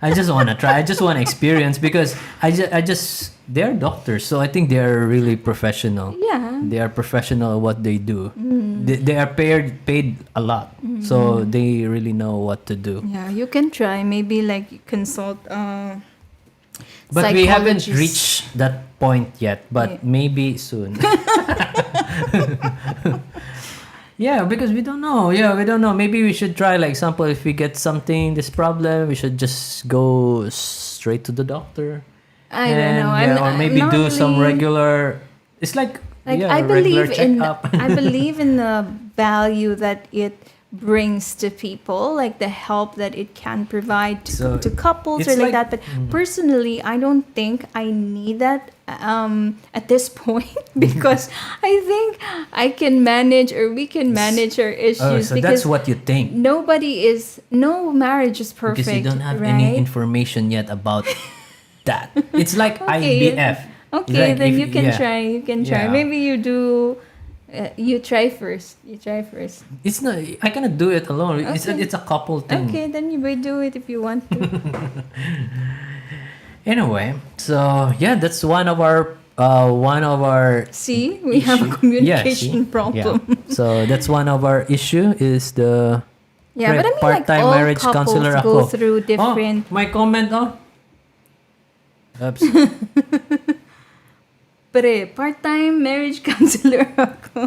I just want to try. I just want to experience because I just they're doctors, so I think they are really professional. yeah. They are professional at what they do. They are paid a lot, so they really know what to do. Yeah, you can try. Maybe like consult But we haven't psychologists. reached that point yet. But Yeah. maybe soon. Yeah, because we don't know. Yeah, we don't know. Maybe we should try. Like example, if we get something, this problem, we should just go straight to the doctor. I don't know. Yeah, or maybe not do some really- regular. It's like yeah, I regular believe in checkup. I believe in the value that it brings to people, like the help that it can provide So, to couples it's or like like- that. But personally, I don't think I need that at this point because I think I can manage or we can manage our issues So because that's what you think. no marriage is perfect, Because you don't have right? any information yet about that. It's like Okay. IBF. It's Okay, like then if- you can yeah. try. You can try. Yeah. Maybe you do. You try first. It's not. I cannot do it alone. Okay. It's a couple thing. Okay, then you may do it if you want to. Anyway, so yeah, that's one of our See, we have a communication see? problem. Yeah. So that's one of our issue is the Yeah, but I mean, like part-time all marriage couples counselor go ako. through different. Oh, my comment Oops. Pre, part-time marriage counselor ako.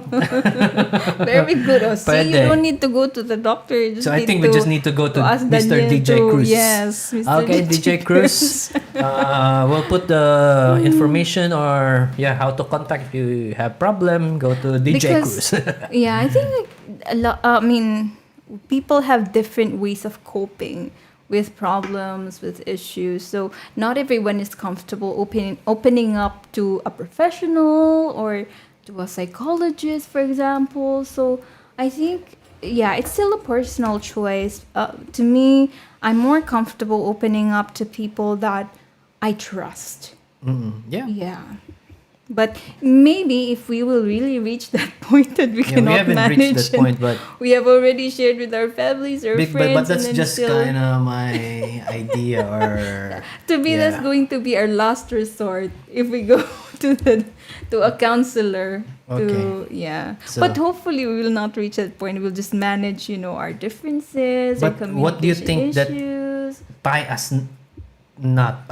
Very good. Oh, see, you Pwede. don't need to go to the doctor. You just So I need think we just need to go to ask Mr. Daniel DJ to- Cruz. Yes, Mr. Okay, DJ Cruz. We'll put the information or how to contact if you have problem. Go to DJ Because- Cruz. Yeah, I think like I mean, people have different ways of coping with problems, with issues. So not everyone is comfortable opening up to a professional or to a psychologist, for example. So I think it's still a personal choice. To me, I'm more comfortable opening up to people that I trust. Yeah. Yeah. But maybe if we will really reach that point that we Yeah, we cannot haven't manage, reached that and point, but we have already shared with our families or friends, but that's and then just still, kind of my idea or to be that's yeah. going to be our last resort if we go to a counselor. So- But hopefully we will not reach that point. We'll just manage, our differences, our But what do you communication think that- issues. tie us not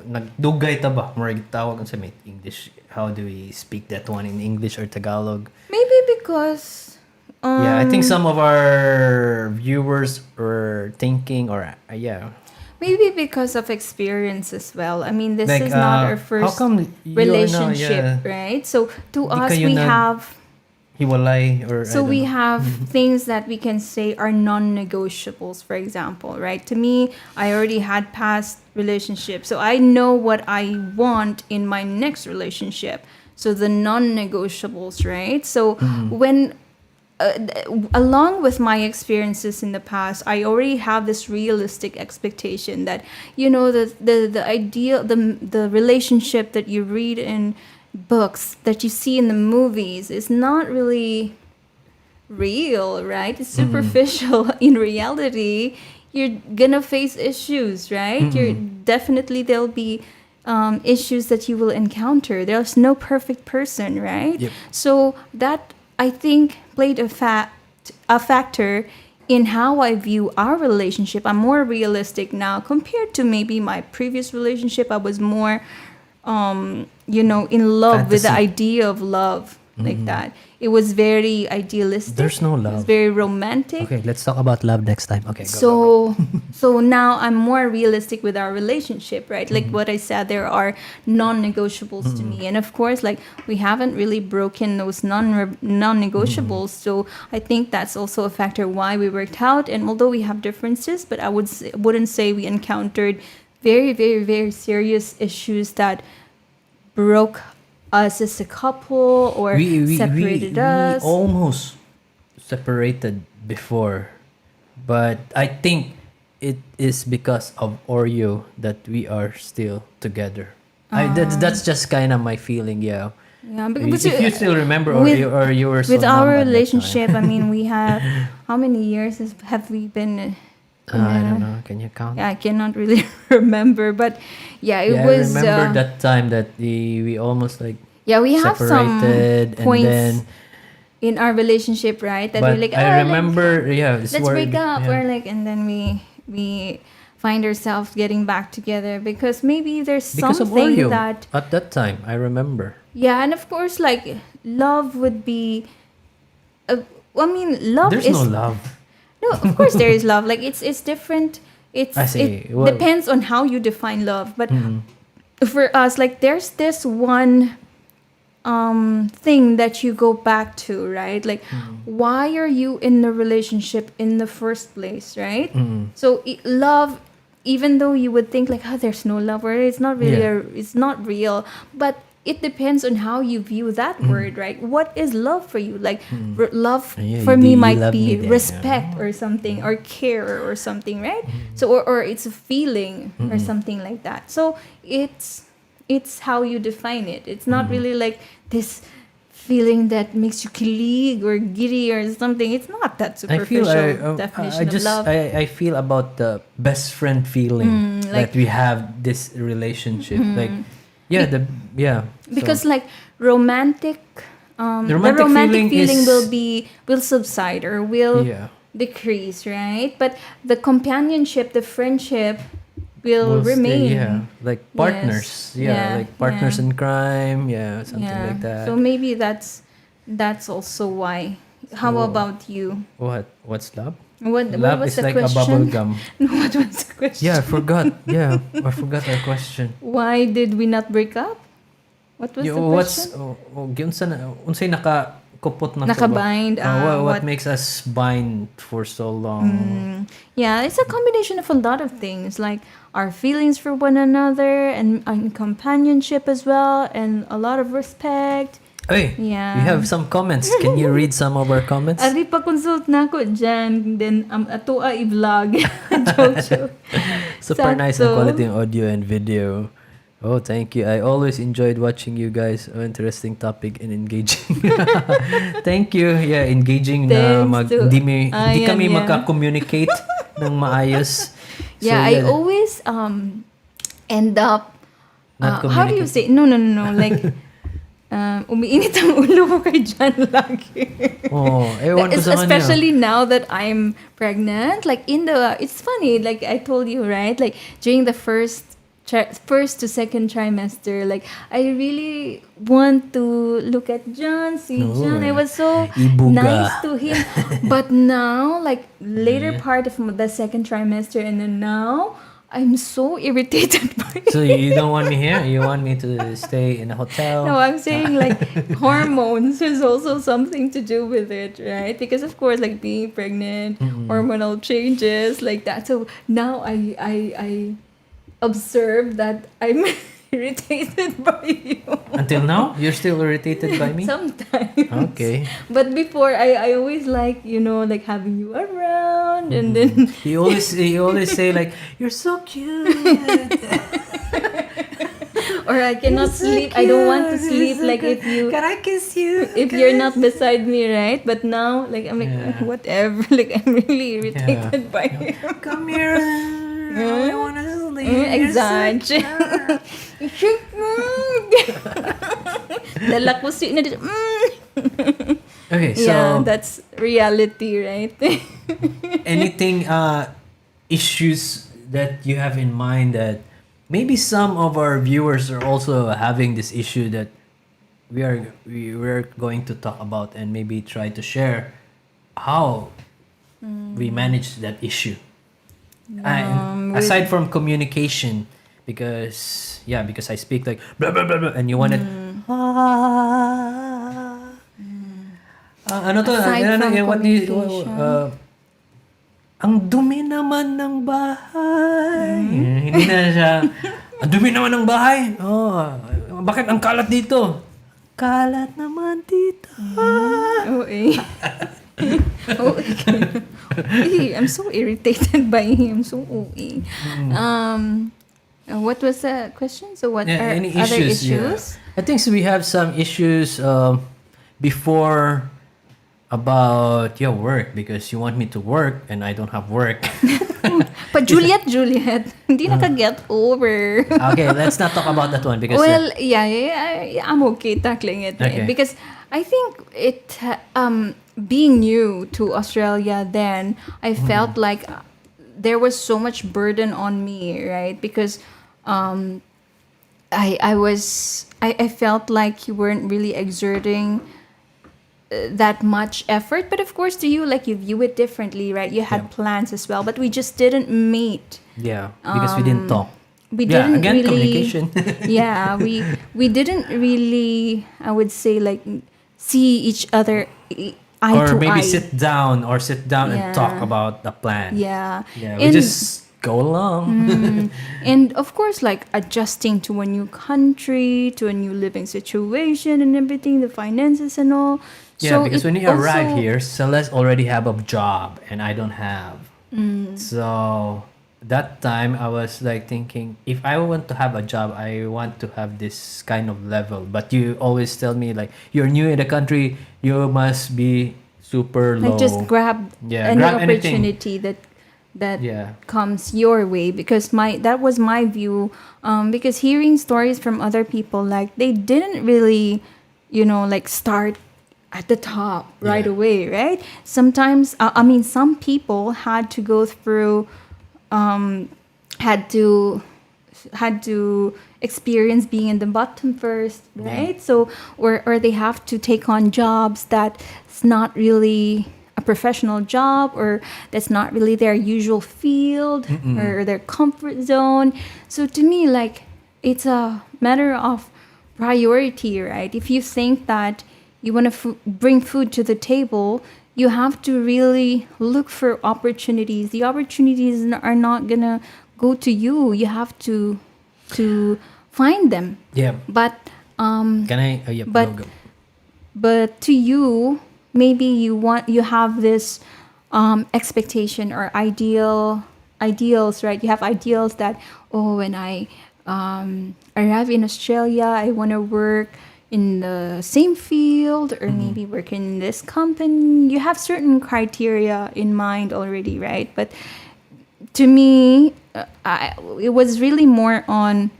nagdugay ta ba more tawag sa may English, how do we speak that one in English or Tagalog? Maybe because I think some of our viewers were thinking or Maybe because of experience as well. I mean, this Like, is not our how first come you are now, relationship, right? So to di us, kayo we nag have hiwalay or I so don't we know. have things that we can say are non-negotiables, for example, right? To me, I already had past relationships, so I know what I want in my next relationship. So the non-negotiables, right? So when along with my experiences in the past, I already have this realistic expectation that the ideal the relationship that you read in books that you see in the movies is not really real, right? It's superficial. In reality, you're gonna face issues, right? You're definitely there'll be issues that you will encounter. There's no perfect person, right? Yep. So that I think played a factor in how I view our relationship. I'm more realistic now compared to maybe my previous relationship. I was more in love with the Fantasy. idea of love like that. It was very idealistic. There's no It was love. very romantic. Okay, let's talk about love next time. Okay, go. So now I'm more realistic with our relationship, right? Like what I said, there are non-negotiables to me, and of course, like we haven't really broken those non-negotiables. So I think that's also a factor why we worked out. And although we have differences, but I wouldn't say we encountered very, very, very serious issues that broke us as a couple or separated us. We almost separated before, but I think it is because of Oreo that we are still together. That's just kind of my feeling, yeah. Yeah, If you still remember with, Oreo, or you were so with our numb at that time. relationship, I mean, we have how many years have we been? I don't know. Can you count? Yeah, I cannot really remember, but yeah, it Yeah, was. I remember that time that we almost like Yeah, we have some separated, and points then in our relationship, right? That but we're like, I remember, yeah, it's let's where break up. yeah. We're like, and then we find ourselves getting back together because maybe there's Because of something Oreo that at that time. I remember. yeah, and of course, like love would be. I mean, love There's is no love. no. Of course, there is love. Like it's different. I see. It Well- depends on how you define love. But for us, like there's this one thing that you go back to, right? Like why are you in the relationship in the first place, right? So love, even though you would think like, oh, there's no love, or it's not really Yeah. it's not real, but it depends on how you view that word, right? What is love for you? Like love Yeah, for you me do- you might love be me then, respect or something, or care or something, right? So or it's a feeling or something like that. So it's how you define it. It's not really like this feeling that makes you kilig or giddy or something. It's not that I feel superficial definition of love. I feel about the best friend feeling like- that we have this relationship. Like yeah. Because So, like romantic The the romantic romantic feeling feeling is- will subside or will yeah. decrease, right? But the companionship, the friendship will We'll stay, remain. yeah, like partners. Yes. Yeah, Yeah, like partners yeah. in crime. Yeah, something Yeah. like that. So maybe that's also why. How So- about you? What's love? What Love was is the like a bubble question? gum. What was the question? Yeah, I forgot. Yeah, I forgot our question. Why did we not break up? What was the question? Unsay nakakupot na to ba? Nakabind. What makes us bind for so long? Yeah, it's a combination of a lot of things, like our feelings for one another and companionship as well, and a lot of respect. Hey, Yeah. we have some comments. Can you read some of our comments? Ari pa consult na ako dyan, then ato i-vlog. Joke. Super nice and Sakto. quality ng audio and video. Oh, thank you. I always enjoyed watching you guys. Oh, interesting topic and engaging. Thank you. Yeah, engaging na Thanks to- di Ayan, kami yeah. maka-communicate ng maayos. Yeah, I always end up Not how do you communicate. say no like umiinit ang ulo ko kay John lagi. Oh, ewan ko sa kanya. Especially now that I'm pregnant, like it's funny, like I told you, right? Like during the first to second trimester, like I really want to look at John, see No, John. I was so Ibuga. nice to him. But now, like later part of the second trimester, and then now I'm so irritated by So you don't want me here? You want me to stay in a hotel? No, I'm saying like hormones has also something to do with it, right? Because of course, like being pregnant, hormonal changes like that. So now I observe that I'm irritated by you. Until now, you're still irritated by me? Sometimes. Okay. But before I always like, like having you around and then You always say like, you're so cute. or I cannot sleep. I don't want to sleep like if you Can I kiss you? if you're not beside me, right? But now, like, I'm like, Yeah. whatever. Like, I'm really irritated by you. Come here. I want to sleep. Exactly. Dala ko si Okay, so Yeah, that's reality, right? anything issues that you have in mind that maybe some of our viewers are also having this issue that we're going to talk about and maybe try to share how we manage that issue. And aside from communication, because I speak like blah blah blah, blah and you want it. Ano to? Aside from What do you, communication. ang dumi naman ng bahay. Hindi na siya, ang dumi naman ng bahay. Oh, bakit ang kalat dito? Kalat naman dito. Oh, eh. Oh, okay. I'm so irritated by him. So OA. What was the question? So what Yeah, are any other issues? issues? Yeah. I think so we have some issues before about your work because you want me to work and I don't have work. But Juliet, hindi naka-get over. Okay, let's not talk about that one because Well, yeah, I'm okay tackling it. Right? Okay. Because I think being new to Australia then, I felt like there was so much burden on me, right? Because I felt like you weren't really exerting that much effort, but of course to you, like, you view it differently, right? You had Yeah. plans as well, but we just didn't meet. yeah, because we didn't talk. We Yeah, didn't again, really communication. yeah, we didn't really, I would say, like, see each other eye Or to maybe eye. sit down and talk Yeah. about the plan. Yeah. Yeah, we And- just go along. And of course, like, adjusting to a new country, to a new living situation and everything, the finances and all. Yeah, So because it when you arrive also- here, Celeste already have a job and I don't have. So that time I was like thinking, if I want to have a job, I want to have this kind of level. But you always tell me like you're new in the country, you must be super low. like, just grab Yeah, any grab anything. opportunity that Yeah. comes your way, because that was my view, because hearing stories from other people, like, they didn't really, like, start at the top right Yeah. away, right? Sometimes some people had to go through, had to experience being in the bottom first, right? So, or they have to take on jobs that's not really a professional job, or that's not really their usual field or their comfort zone. So to me, like, it's a matter of priority, right? If you think that you want to bring food to the table, you have to really look for opportunities. The opportunities are not gonna go to you. You have to find them. Yeah. But Can I? Oh, yeah. But- Go. but to you, maybe you have this expectation or ideals, right? You have ideals that, when I arrive in Australia, I want to work in the same field, or maybe work in this company. You have certain criteria in mind already, right? But to me, it was really more on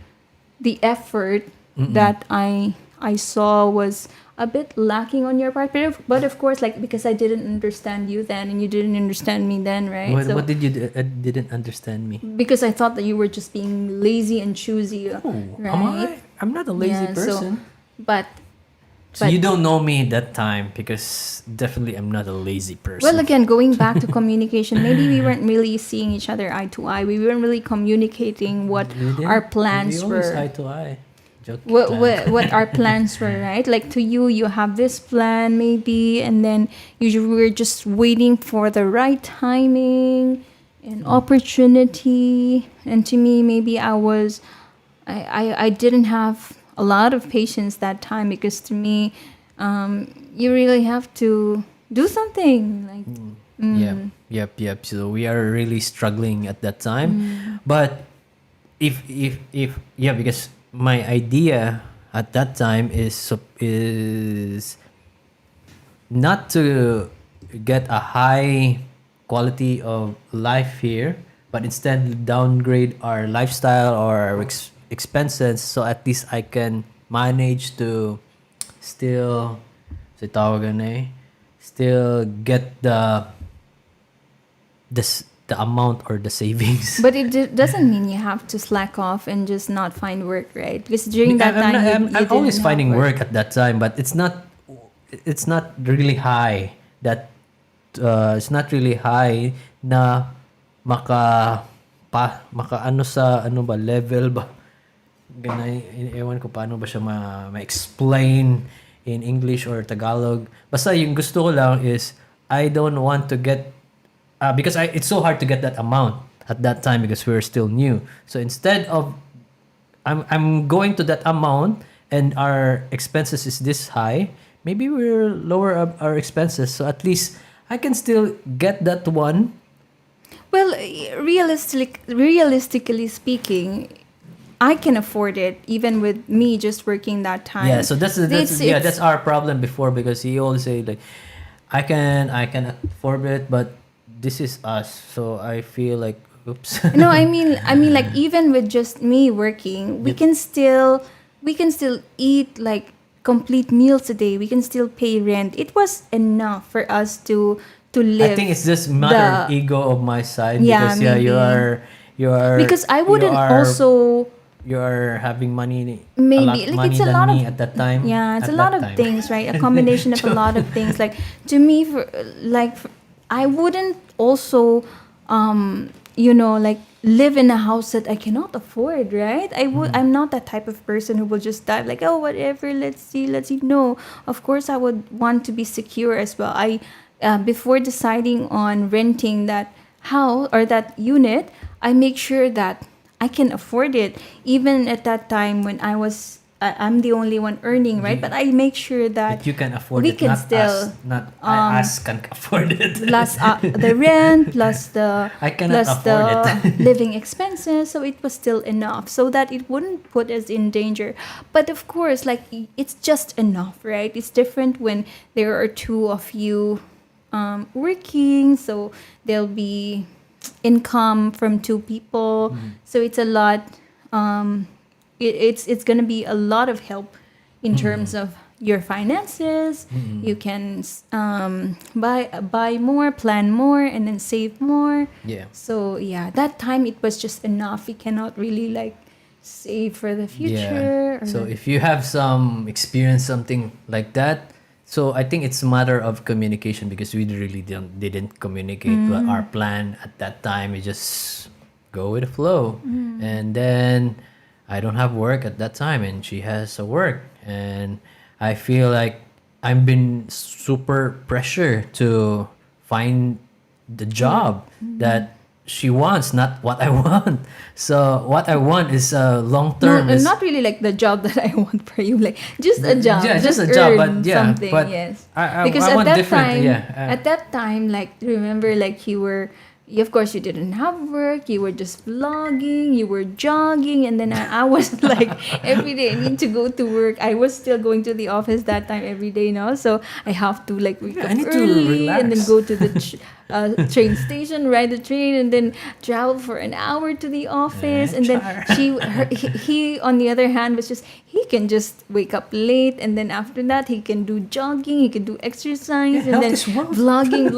the effort that I saw was a bit lacking on your part. But of course, like, because I didn't understand you then and you didn't understand me then, right? What did you didn't understand me? Because I thought that you were just being lazy and choosy, Oh, right? am I? I'm not a lazy Yeah, so- person. But So you don't know me that time because definitely I'm not a lazy person. Well, again, going back to communication, maybe we weren't really seeing each other eye to eye. We weren't really communicating what we didn't. our plans we always were. eye to eye. Joke What our plans were, right? Like to you, you have this plan maybe, and then usually we're just waiting for the right timing and opportunity. And to me, maybe I didn't have a lot of patience that time because to me, you really have to do something like. Yep. So we are really struggling at that time. But if yeah, because my idea at that time is not to get a high quality of life here, but instead downgrade our lifestyle or our expenses, so at least I can manage to still tawagan still get the amount or the savings. But it doesn't mean you have to slack off and just not find work, right? Because during that time, I'm always didn't have finding work at that time, but it's not really high. It's not really high na maka ano sa ano ba level ba ganay ewan ko paano ba siya ma-explain in English or Tagalog. Basta yung gusto ko lang is I don't want to get because it's so hard to get that amount at that time because we were still new. So instead of I'm going to that amount and our expenses is this high, maybe we'll lower up our expenses so at least I can still get that one. Well, realistically speaking, I can afford it even with me just working that time. Yeah, so that's our problem before because he always say like I can afford it, but this is us. So I feel like oops. No, I mean like even with just me working, we can still eat like complete meals a day. We can still pay rent. It was enough for us to live. I think it's just matter of ego of my side Yeah, because maybe. you are Because I wouldn't also you are having money maybe a lot like money it's a than lot me of at that time. yeah, it's at a lot that of time. things, right? A combination of a lot of things. Like to me, I wouldn't also like live in a house that I cannot afford, right? I'm not that type of person who will just dive like, oh, whatever, let's see. No, of course I would want to be secure as well. I before deciding on renting that house or that unit, I make sure that I can afford it. Even at that time when I'm the only one earning, right? But I make sure that But you can afford we it, can not still us. Not us can afford it. plus the rent, plus the I cannot plus afford the living expenses. So it was still enough, so that it wouldn't put us in danger. But of course, like it's just enough, right? It's different when there are two of you working, so there'll be income from two people. So it's a lot. It's gonna be a lot of help in terms of your finances. You can buy more, plan more, and then save more. Yeah. So yeah, that time it was just enough. We cannot really like save for the future. Yeah. So if you have some experience something like that, so I think it's a matter of communication because we really didn't communicate our plan at that time. We just go with the flow, and then I don't have work at that time, and she has a work, and I feel like I've been super pressure to find the job that she wants, not what I want. So what I want is long term. No, not really like the job that I want for you, like just a job, Yeah, just a earn job, but yeah, something. but Yes, I because I at want that different. time, Yeah, at that time, like remember, like of course you didn't have work. You were just vlogging. You were jogging, and then I was like every day I need to go to work. I was still going to the office that time every day now, so I have to like wake I up need to early and then relax. go to the train station, ride the train, and then travel for an hour to the office. And then he on the other hand was just he can just wake up late, and then after that he can do jogging, he can do exercise, and health then is wealth. vlogging.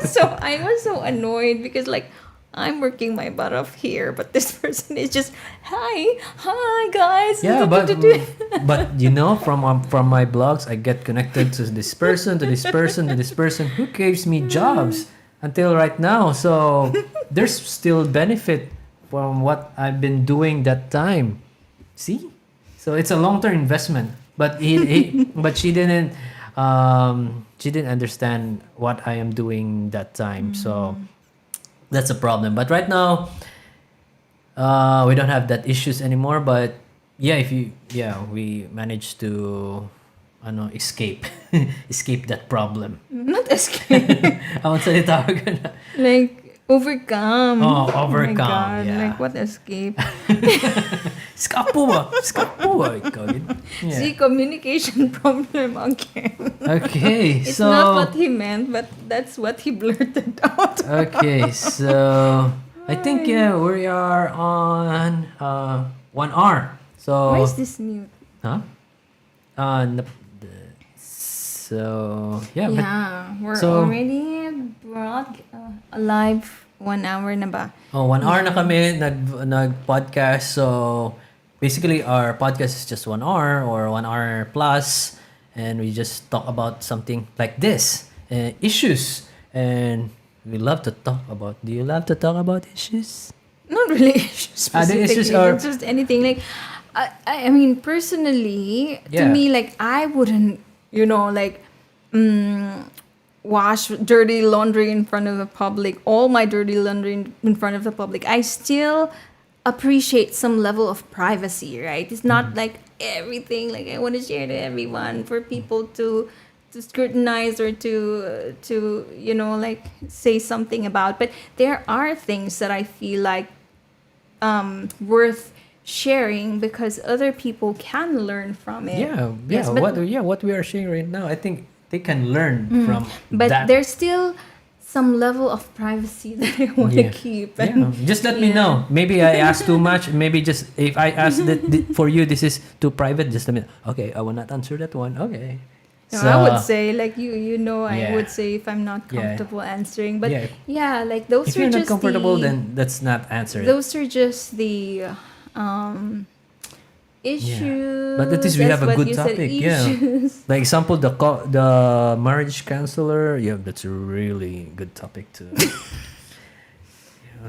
So I was so annoyed because like I'm working my butt off here, but this person is just, hi guys. Yeah, but you know, from my blogs, I get connected to this person, to this person, to this person who gives me jobs until right now. So there's still benefit from what I've been doing that time. See, so it's a long term investment. But but she didn't understand what I am doing that time. So that's a problem. But right now, we don't have that issues anymore. But yeah, we managed to, I don't know, escape, escape that problem. Not escape. Ang salita ko na. Like, overcome. Oh, Oh my overcome. God. Yeah. Like, what escape? Escapo ikaw yun. Yeah. See, communication problem again. Okay, It's so not what he meant, but that's what he blurted out. okay, so I think we are on 1 hour. So Why is this mute? huh? So yeah, but Yeah, we're so- already alive 1 hour na ba? 1 hour na kami nag podcast. So basically our podcast is just 1 hour or 1 hour plus, and we just talk about something like this, issues, and we love to talk about. Do you love to talk about issues? Not really The issues specifically, are- it's just anything. Like, I mean, personally, to Yeah. me, like, I wouldn't, like, wash dirty laundry in front of the public, all my dirty laundry in front of the public. I still appreciate some level of privacy, right? It's not like everything, like, I want to share to everyone for people to scrutinize or to like say something about. But there are things that I feel like worth sharing because other people can learn from it. Yes, but, what we are sharing right now, I think they can learn from but that. there's still some level of privacy that I want to Yeah. keep. Yeah, just let me Yeah. know. Maybe I asked too much. Maybe just if I ask that for you, this is too private. Just let me. Okay, I will not answer that one. Okay. No, I would say like I Yeah. would say if I'm not Yeah. comfortable answering, but Yeah. yeah, like those if are you're not just comfortable, the, then let's not answer it. those are just the issues. But at least we That's have a what good you said, topic, yeah. issues. Like example, the marriage counselor. Yeah, that's a really good topic to.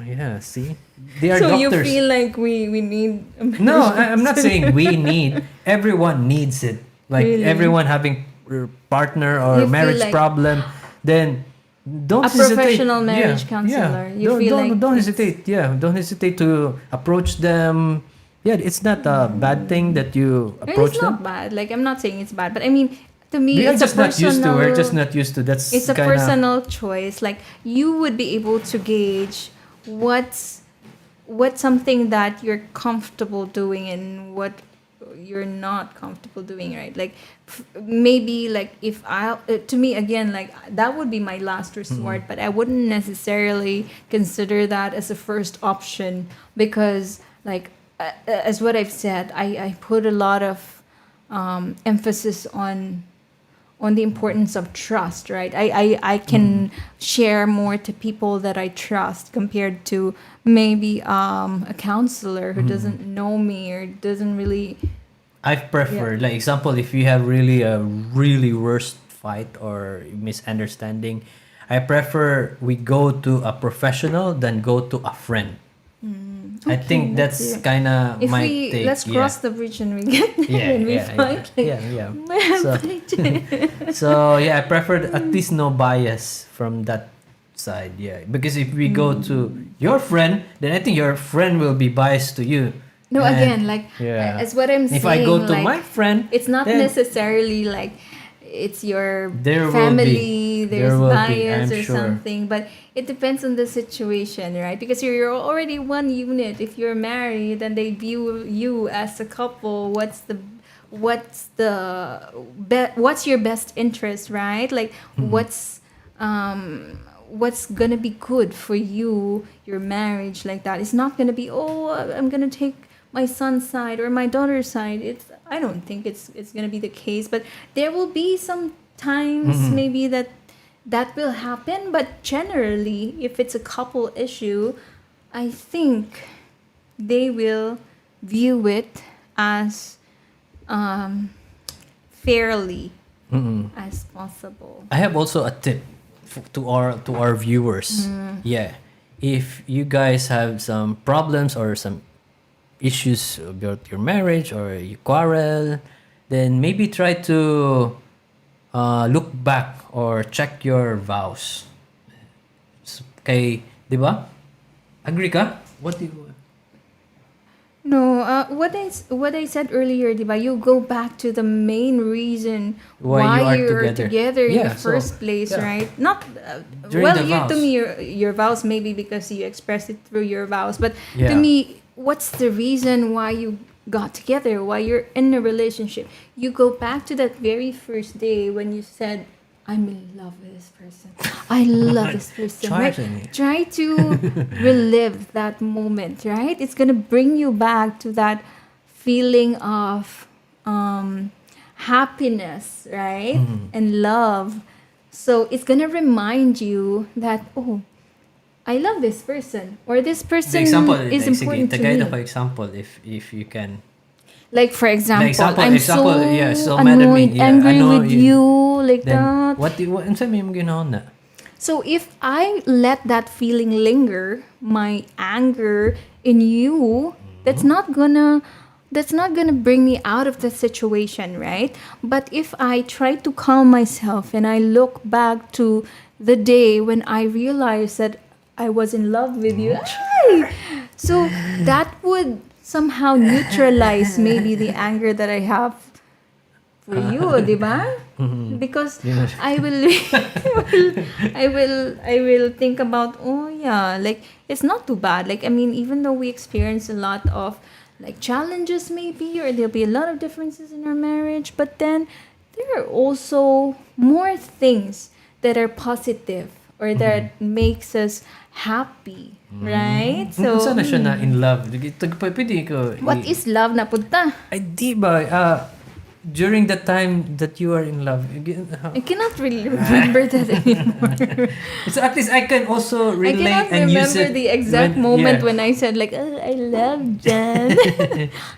Yeah, see, they are So doctors. you feel like we need a No, marriage I'm not saying we need. Everyone needs it. Like Really? everyone having a partner or You feel marriage like- problem, then don't A hesitate. professional marriage counselor. You feel like don't it's- hesitate. Yeah, don't hesitate to approach them. Yeah, it's not a bad thing that you I mean, approach it's them. not bad. Like I'm not saying it's bad, but I mean, to me, We are it's just a not used to. We're personal- just not used to. That's It's a kinda, personal choice. Like you would be able to gauge what's something that you're comfortable doing and what you're not comfortable doing, right? Like maybe like if to me again, like that would be my last resort, but I wouldn't necessarily consider that as a first option because like as what I've said, I put a lot of emphasis on the importance of trust, right? I can share more to people that I trust compared to maybe a counselor who doesn't know me or doesn't really. I prefer, like example, if you have really a really worst fight or misunderstanding, I prefer we go to a professional than go to a friend. I Okay, think that's it. kind of If my we take. let's cross the bridge and we get there yeah, and we yeah, find yeah, So yeah, I prefer at least no bias from that side. Yeah, because if we go to your friend, then I think your friend will be biased to you. no And- again like yeah. as what I'm saying. If I go to like, my friend, it's not then necessarily like it's your There will family, be. there's There will be, bias I'm or sure. something, but it depends on the situation, right? Because you're already one unit. If you're married and they view you as a couple, what's your best interest, right? Like what's gonna be good for you, your marriage, like that. It's not gonna be, oh, I'm gonna take my son's side or my daughter's side. I don't think it's gonna be the case, but there will be some times maybe that will happen. But generally, if it's a couple issue, I think they will view it as fairly as possible. I have also a tip to our viewers. Yeah, if you guys have some problems or some issues about your marriage or you quarrel, then maybe try to look back or check your vows. Kay, di ba? Agree ka? What do you... No, what I said earlier, diba? You go back to the main reason Why you are you're together. together in Yeah, the so, first place, yeah. right? Not During well, the you to vows. me your vows maybe because you expressed it through your vows, but Yeah. to me, what's the reason why you got together? Why you're in a relationship? You go back to that very first day when you said, "I'm in love with this person. I love this person." Try Right? to- Try to relive that moment, right? It's gonna bring you back to that feeling of happiness, right? And love. So it's gonna remind you that, oh, I love this person, or this The person example, is like, sige, important to tagay me. na ko example if you can. Like for example, example- I'm example, so, yeah, so mad at me. annoyed, Yeah, angry ano, with you, like Then, that. what unsa may mong ginaon na? So if I let that feeling linger, my anger in you, that's not gonna bring me out of the situation, right? But if I try to calm myself and I look back to the day when I realized that I was in love with you, ay! So that would somehow neutralize maybe the anger that I have for you, di ba? Because Yeah. I will, I will think about, oh yeah, like it's not too bad. Like I mean, even though we experience a lot of like challenges maybe, or there'll be a lot of differences in our marriage, but then there are also more things that are positive or that makes us happy, right? So, So na siya na in love? Pwede ko... what is love na punta? Ay, di ba? During the time that you are in love, I cannot really remember that anymore. so at least I can also I relate cannot and use remember it the exact moment yeah. when I said like, oh, I love Jan.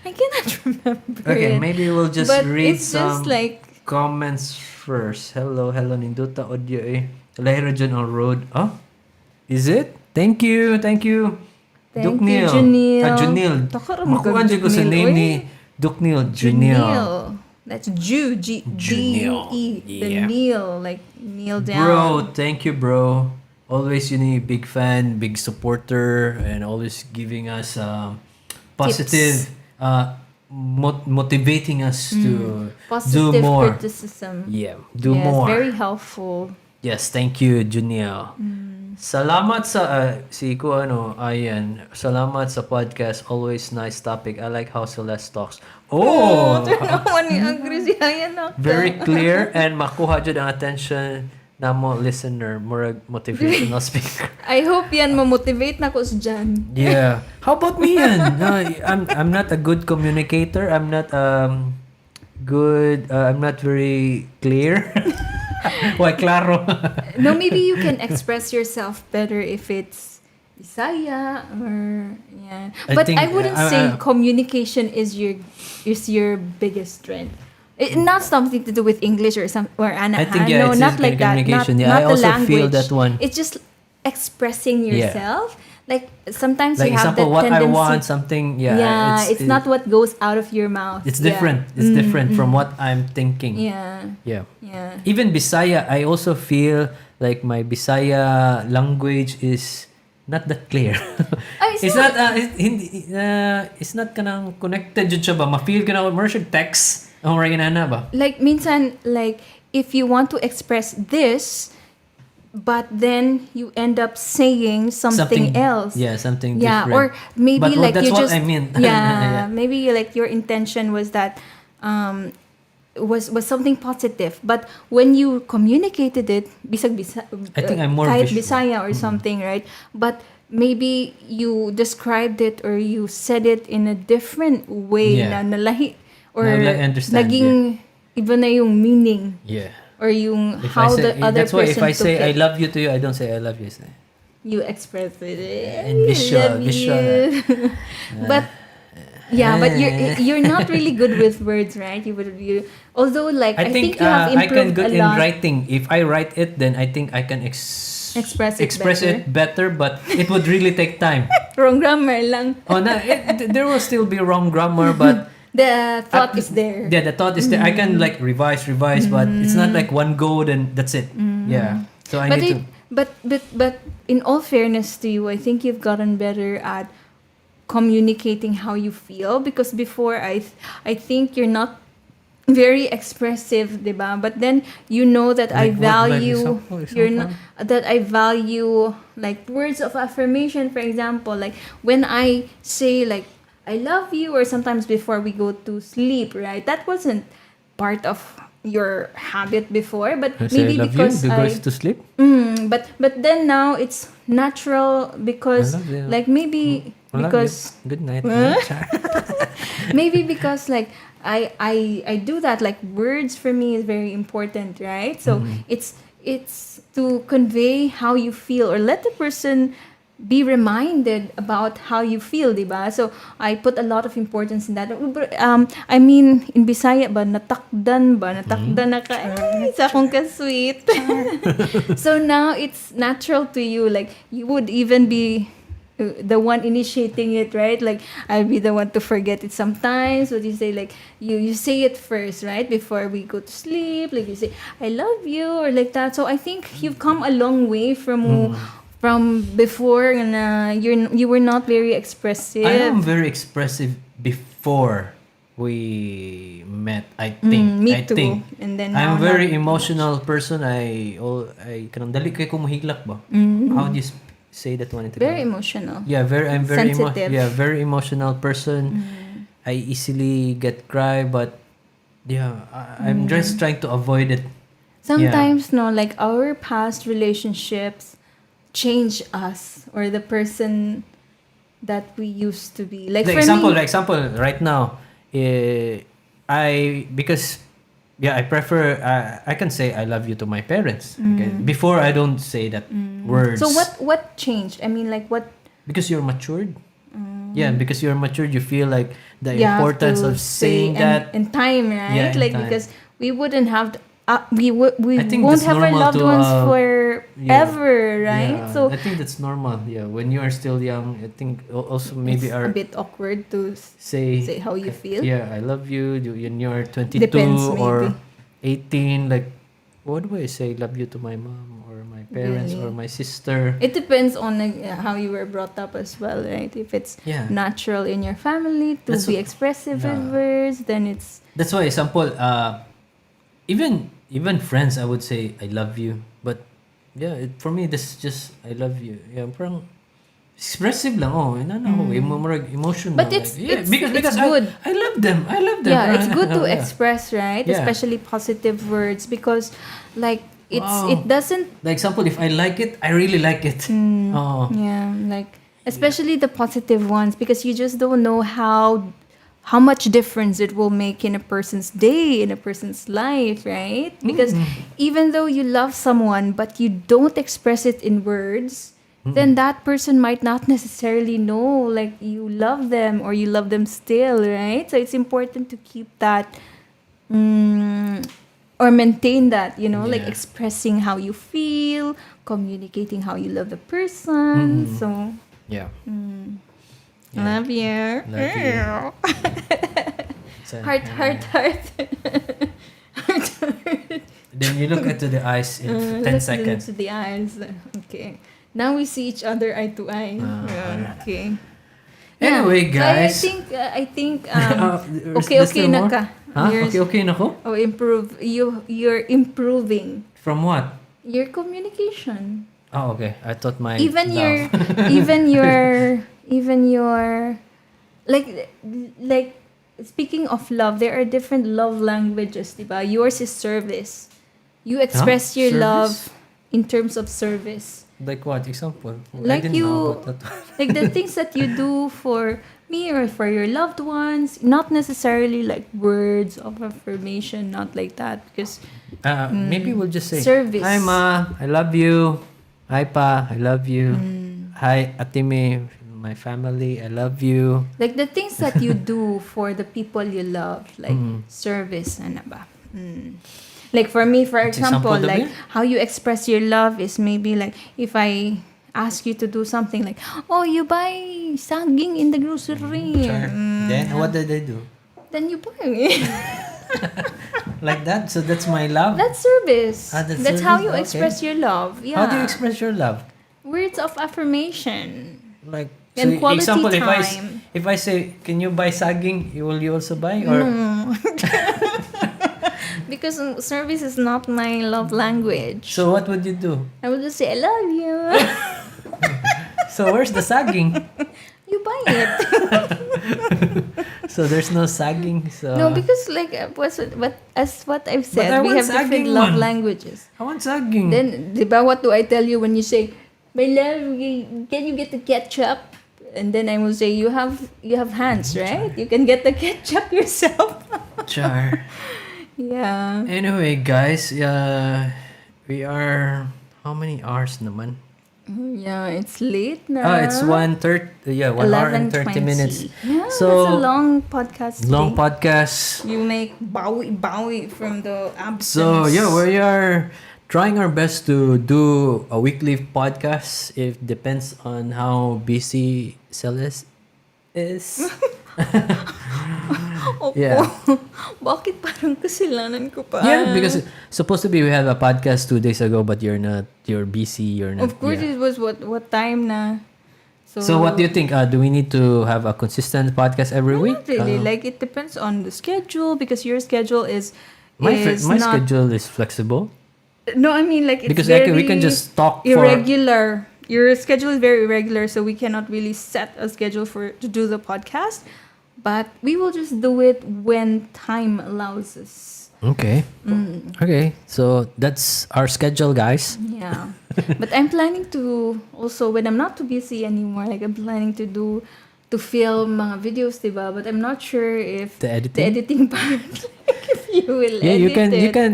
I cannot remember Okay, it. maybe we'll just But read it's some just like, comments first. Hello, Ninduta audio eh. Lahira dyan on road. Oh? Is it? Thank you. thank you, Duknil. Junil. Junil. Takaram Makuha dyan ko sa Junil, name oy. ni Duknil. Junil. Junil. That's G-D-U-E. The Yeah. kneel, like kneel down. Bro, thank you, bro. Always big fan, big supporter, and always giving us positive, motivating us to Positive do more. criticism. Yeah, do Yes, more. very helpful. Yes, thank you, Juniel. Salamat sa si ko ayan. Salamat sa podcast. Always nice topic. I like how Celeste talks. Oh, Naman ni Agri si Ayan na. very clear and makuha jud ang attention namo listener, murag motivational speaker. I hope yan mamotivate na ko sa dyan. Yeah. How about me yan? I'm not a good communicator. I'm not good. I'm not very clear. Why, claro. No, maybe you can express yourself better if it's Bisaya or yeah. I But think, I wouldn't say communication is your biggest strength. Not something to do with English or I think, yeah, no, it's not just like that. communication. Not, Yeah, not I the also language. feel that one. It's just expressing Yeah. yourself. Like sometimes Like you have example, that what I tendency. want, something. Yeah. Yeah, it's not what goes out of your mouth. It's Yeah. different. It's different from what I'm thinking. Yeah, Yeah. yeah. Even Bisaya, I also feel like my Bisaya language is not that clear. Ay, It's so- not it's not kanang connected jud siya ba? Ma-feel ka na more siya text. Ang mga ginana ba? Like minsan, like if you want to express this, but then you end up saying something else. Yeah, something Yeah, different. or maybe But like that's you what just I mean. yeah, maybe like your intention was that was something positive, but when you communicated it, bisag I think I'm more kahit visual. Bisaya or something, right? But maybe you described it or you said it in a different way Yeah. na nalahi or Na I understand, naging iba na yung meaning Yeah. or yung If how I say, the other that's why person if I took say I it. love you to you, I don't say I love you. you express it. And visual, Love visual. you. But yeah, but you're not really good with words, right? You although like I think you have I can improved good a in lot. writing. If I write it, then I think I can Express it express better. it better, but it would really take time. Wrong grammar lang. Oh, no, there will still be wrong grammar, but The thought is there. yeah, the thought is there. I can like revise, but it's not like one go, then that's it. Yeah. So I But need to. but in all fairness to you, I think you've gotten better at communicating how you feel because before I think you're not very expressive, diba? But then you know that I Like what? Like value you're not example? that I value like words of affirmation, for example, like when I say like I love you, or sometimes before we go to sleep, right? That wasn't part of your habit before, but I say I maybe love you. because Do goes to sleep. but then now it's natural I because love you. like maybe I love because you. Good night. maybe because like I do that, like words for me is very important, right? So it's to convey how you feel or let the person be reminded about how you feel, diba? So I put a lot of importance in that. I mean, in Bisaya ba, natakdan ba? Natakdan na ka. Ay, sa akong ka-sweet. So now it's natural to you. Like, you would even be the one initiating it, right? Like, I'll be the one to forget it sometimes. What you say, like, you say it first, right? Before we go to sleep. Like, you say, I love you, or like that. So I think you've come a long way from before na you were not very expressive. I am very expressive before we met. I think. Me I too. think. And then I'm now a very not emotional person. I kanang dali kay ko mahiglak ba? How do you say that one in very Tagalog? emotional. Yeah, I'm very Sensitive. very emotional person. I easily get cry, but yeah, I'm just trying to avoid it. Sometimes no, like our past relationships change us or the person that we used to be. Like The for example, me, the example right now, because yeah, I prefer I can say I love you to my parents. Okay, before I don't say that words. so what changed? I mean, like what Because you're matured. Yeah, because you're matured, you feel like the you have importance to of saying say that. in time, right? Yeah, in like time. because we wouldn't have we I think won't that's have our normal loved to, ones yeah, forever, right? Yeah, So I think that's normal. Yeah, when you are still young, I think also maybe it's a are bit awkward to say how you feel. Yeah, I love you. When you're 22 Depends, or maybe. 18, like what do I say? Love you to my mom or my parents or Really. my sister. It depends on how you were brought up as well, right? If it's Yeah, natural in your family to That's be what- expressive with yeah. words, then it's that's why example. Even friends, I would say I love you. But yeah, for me, this is just I love you. Yeah, parang expressive lang. Oh, emotional. but like, it's yeah, it's because it's good. I love them. I love them. Yeah, it's good to Yeah. express, right? Yeah. Especially positive words because like Wow. it doesn't The example, if I like it, I really like it. Oh, yeah, like especially the positive ones because you just don't know how much difference it will make in a person's day, in a person's life, right? Because even though you love someone but you don't express it in words, then that person might not necessarily know like you love them or you love them still, right? So it's important to keep that or maintain that, like Yeah. expressing how you feel, communicating how you love the person. So yeah. Yeah. love you. Love you. So, Heart, heart, heart. Then you look into the eyes in 10 Let's seconds. into the eyes. Okay. Now we see each other eye to eye. Okay. Anyway, So guys. I think There's okay still na more? ka. Huh? Yours- Okay na ko? Oh, you're improving From what? your communication. Oh, okay. I thought my Even love. your even your like speaking of love, there are different love languages, diba? Yours is service. You express your Service? love in terms of service. Like what? Example? I Like didn't know about that. like the things that you do for me or for your loved ones, not necessarily like words of affirmation, not like that because Maybe we'll just say, Service. Hi, Ma. I love you. Hi Pa, I love you. Hi Atime, my family, I love you. Like the things that you do for the people you love, like service, ano ba? Like for me, for example, Example like dabi? how you express your love is maybe like if I ask you to do something like, oh, you buy saging in the grocery. Sure. Then what did I do? Then you buy me. Like that? So that's my love? That's service. Ah, that's That's how service? you Okay. express your love. Yeah. How do you express your love? Words of affirmation. Like And so quality example time. if I say can you buy saging, you also buy or No. Because service is not my love language. so what would you do? I would just say, I love you. So where's the sagging? You buy it. So there's no sagging. So No, because like as what I've said, I we want have different sagging love one. languages. I want sagging. Then, di ba, what do I tell you when you say, my love, can you get the ketchup? And then I will say, you have hands, right? You can get the ketchup yourself. Char. Yeah. Anyway, guys, we are how many hours naman? Yeah, it's late now. Oh, it's 1:30. Yeah, 1 hour and 30 minutes. Yeah, So, that's a long podcast. Long today. podcast. You make bawi from the absence. So yeah, we are trying our best to do a weekly podcast. It depends on how busy Celis is. Opo. Yeah. Bakit parang kasalanan ko pa? Yeah, because supposed to be we had a podcast 2 days ago, but you're not. You're busy. You're not. Of course, yeah. it was what time na. So what do you think? Do we need to have a consistent podcast every week? Not really. Like it depends on the schedule because your schedule is My not, schedule is flexible No, I mean like it's because very we can just talk for. irregular. Your schedule is very irregular, so we cannot really set a schedule to do the podcast. But we will just do it when time allows us. Okay. Okay. So that's our schedule, guys. Yeah. But I'm planning to also, when I'm not too busy anymore, like I'm planning to film mga videos, diba? But I'm not sure if The the editing. editing part, like if you will Yeah, edit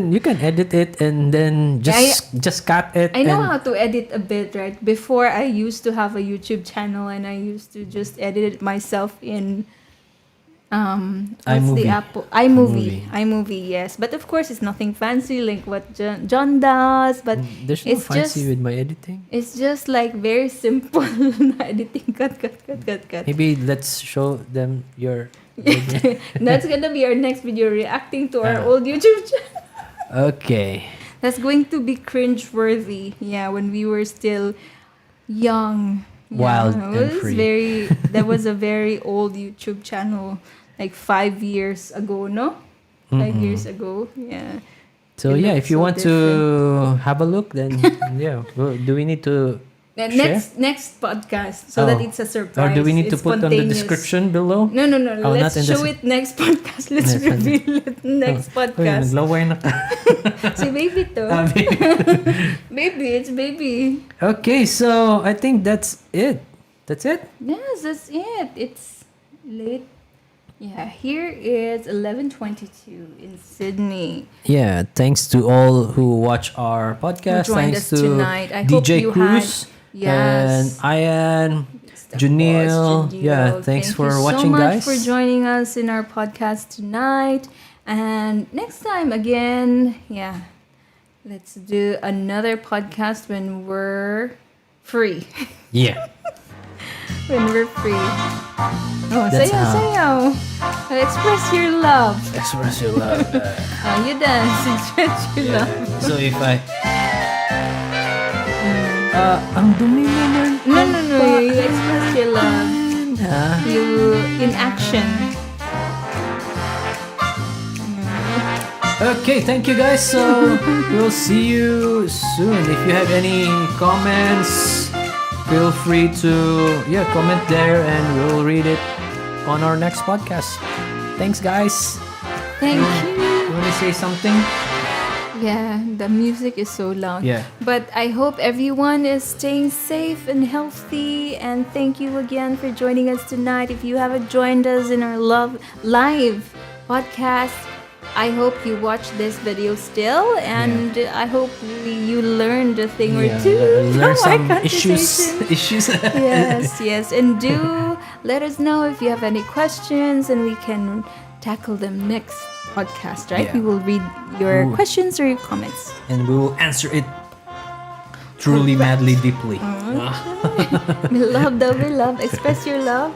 you can edit it and then just cut it. I know and how to edit a bit, right? Before I used to have a YouTube channel and I used to just edit it myself in what's the iMovie. Apple iMovie, yes. But of course it's nothing fancy like what John does, but There's no it's fancy just with my editing. it's just like very simple editing cut. Maybe let's show them your. That's gonna be our next video reacting to our Ah. old YouTube channel. Okay. That's going to be cringe-worthy. Yeah, when we were still young. Wild it and was free. that was a very old YouTube channel, like 5 years ago, no? 5 years ago, yeah. So It yeah, looks if you so want to have a look, then yeah. Well, do we need to Then share? next podcast, so that Oh. it's a surprise. Or do we need to It's put on the spontaneous. description below? No. Oh, Let's not in the show it next podcast. Let's Next one. reveal it next Uy, podcast. naglower na ka. Si baby to. Baby, it's baby. Okay, so I think that's it. That's it? Yes, that's it. It's late. Yeah, here is 11:22 in Sydney. Yeah, thanks to all who watch our Who podcast. joined Thanks us to tonight. I hope DJ you Cruz and yes. Ian. Mr. Junil. Boss, Yeah, thanks Thank for you watching, so much guys. for joining us in our podcast tonight. And next time again, yeah, let's do another podcast when we're free. Yeah. When we're free. Oh, That's sayaw, how- sayaw. Express your love. Express your love. You dance. Express your love. So if I... ang dumi naman. No. You express your love. Ah. You in action. Okay, thank you guys. So we'll see you soon. If you have any comments, feel free to comment there and we'll read it on our next podcast. Thanks, guys. Thank you. You want to say something? Yeah, the music is so loud. Yeah. But I hope everyone is staying safe and healthy. And thank you again for joining us tonight. If you haven't joined us in our live podcast, I hope you watch this video still, and I hope you learned a thing or two learn from our some issues. conversation. Issues. Yes, and do let us know if you have any questions, and we can tackle them next podcast. Right? Yeah. We will read your Ooh. questions or your comments. And we will answer it truly, madly, deeply. We love. Express your love.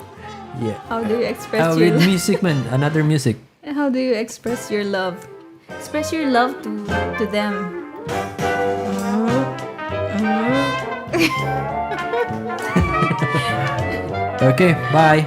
Yeah. How do you express your With love? music, man. Another music. How do you express your love? Express your love to them. Okay, bye.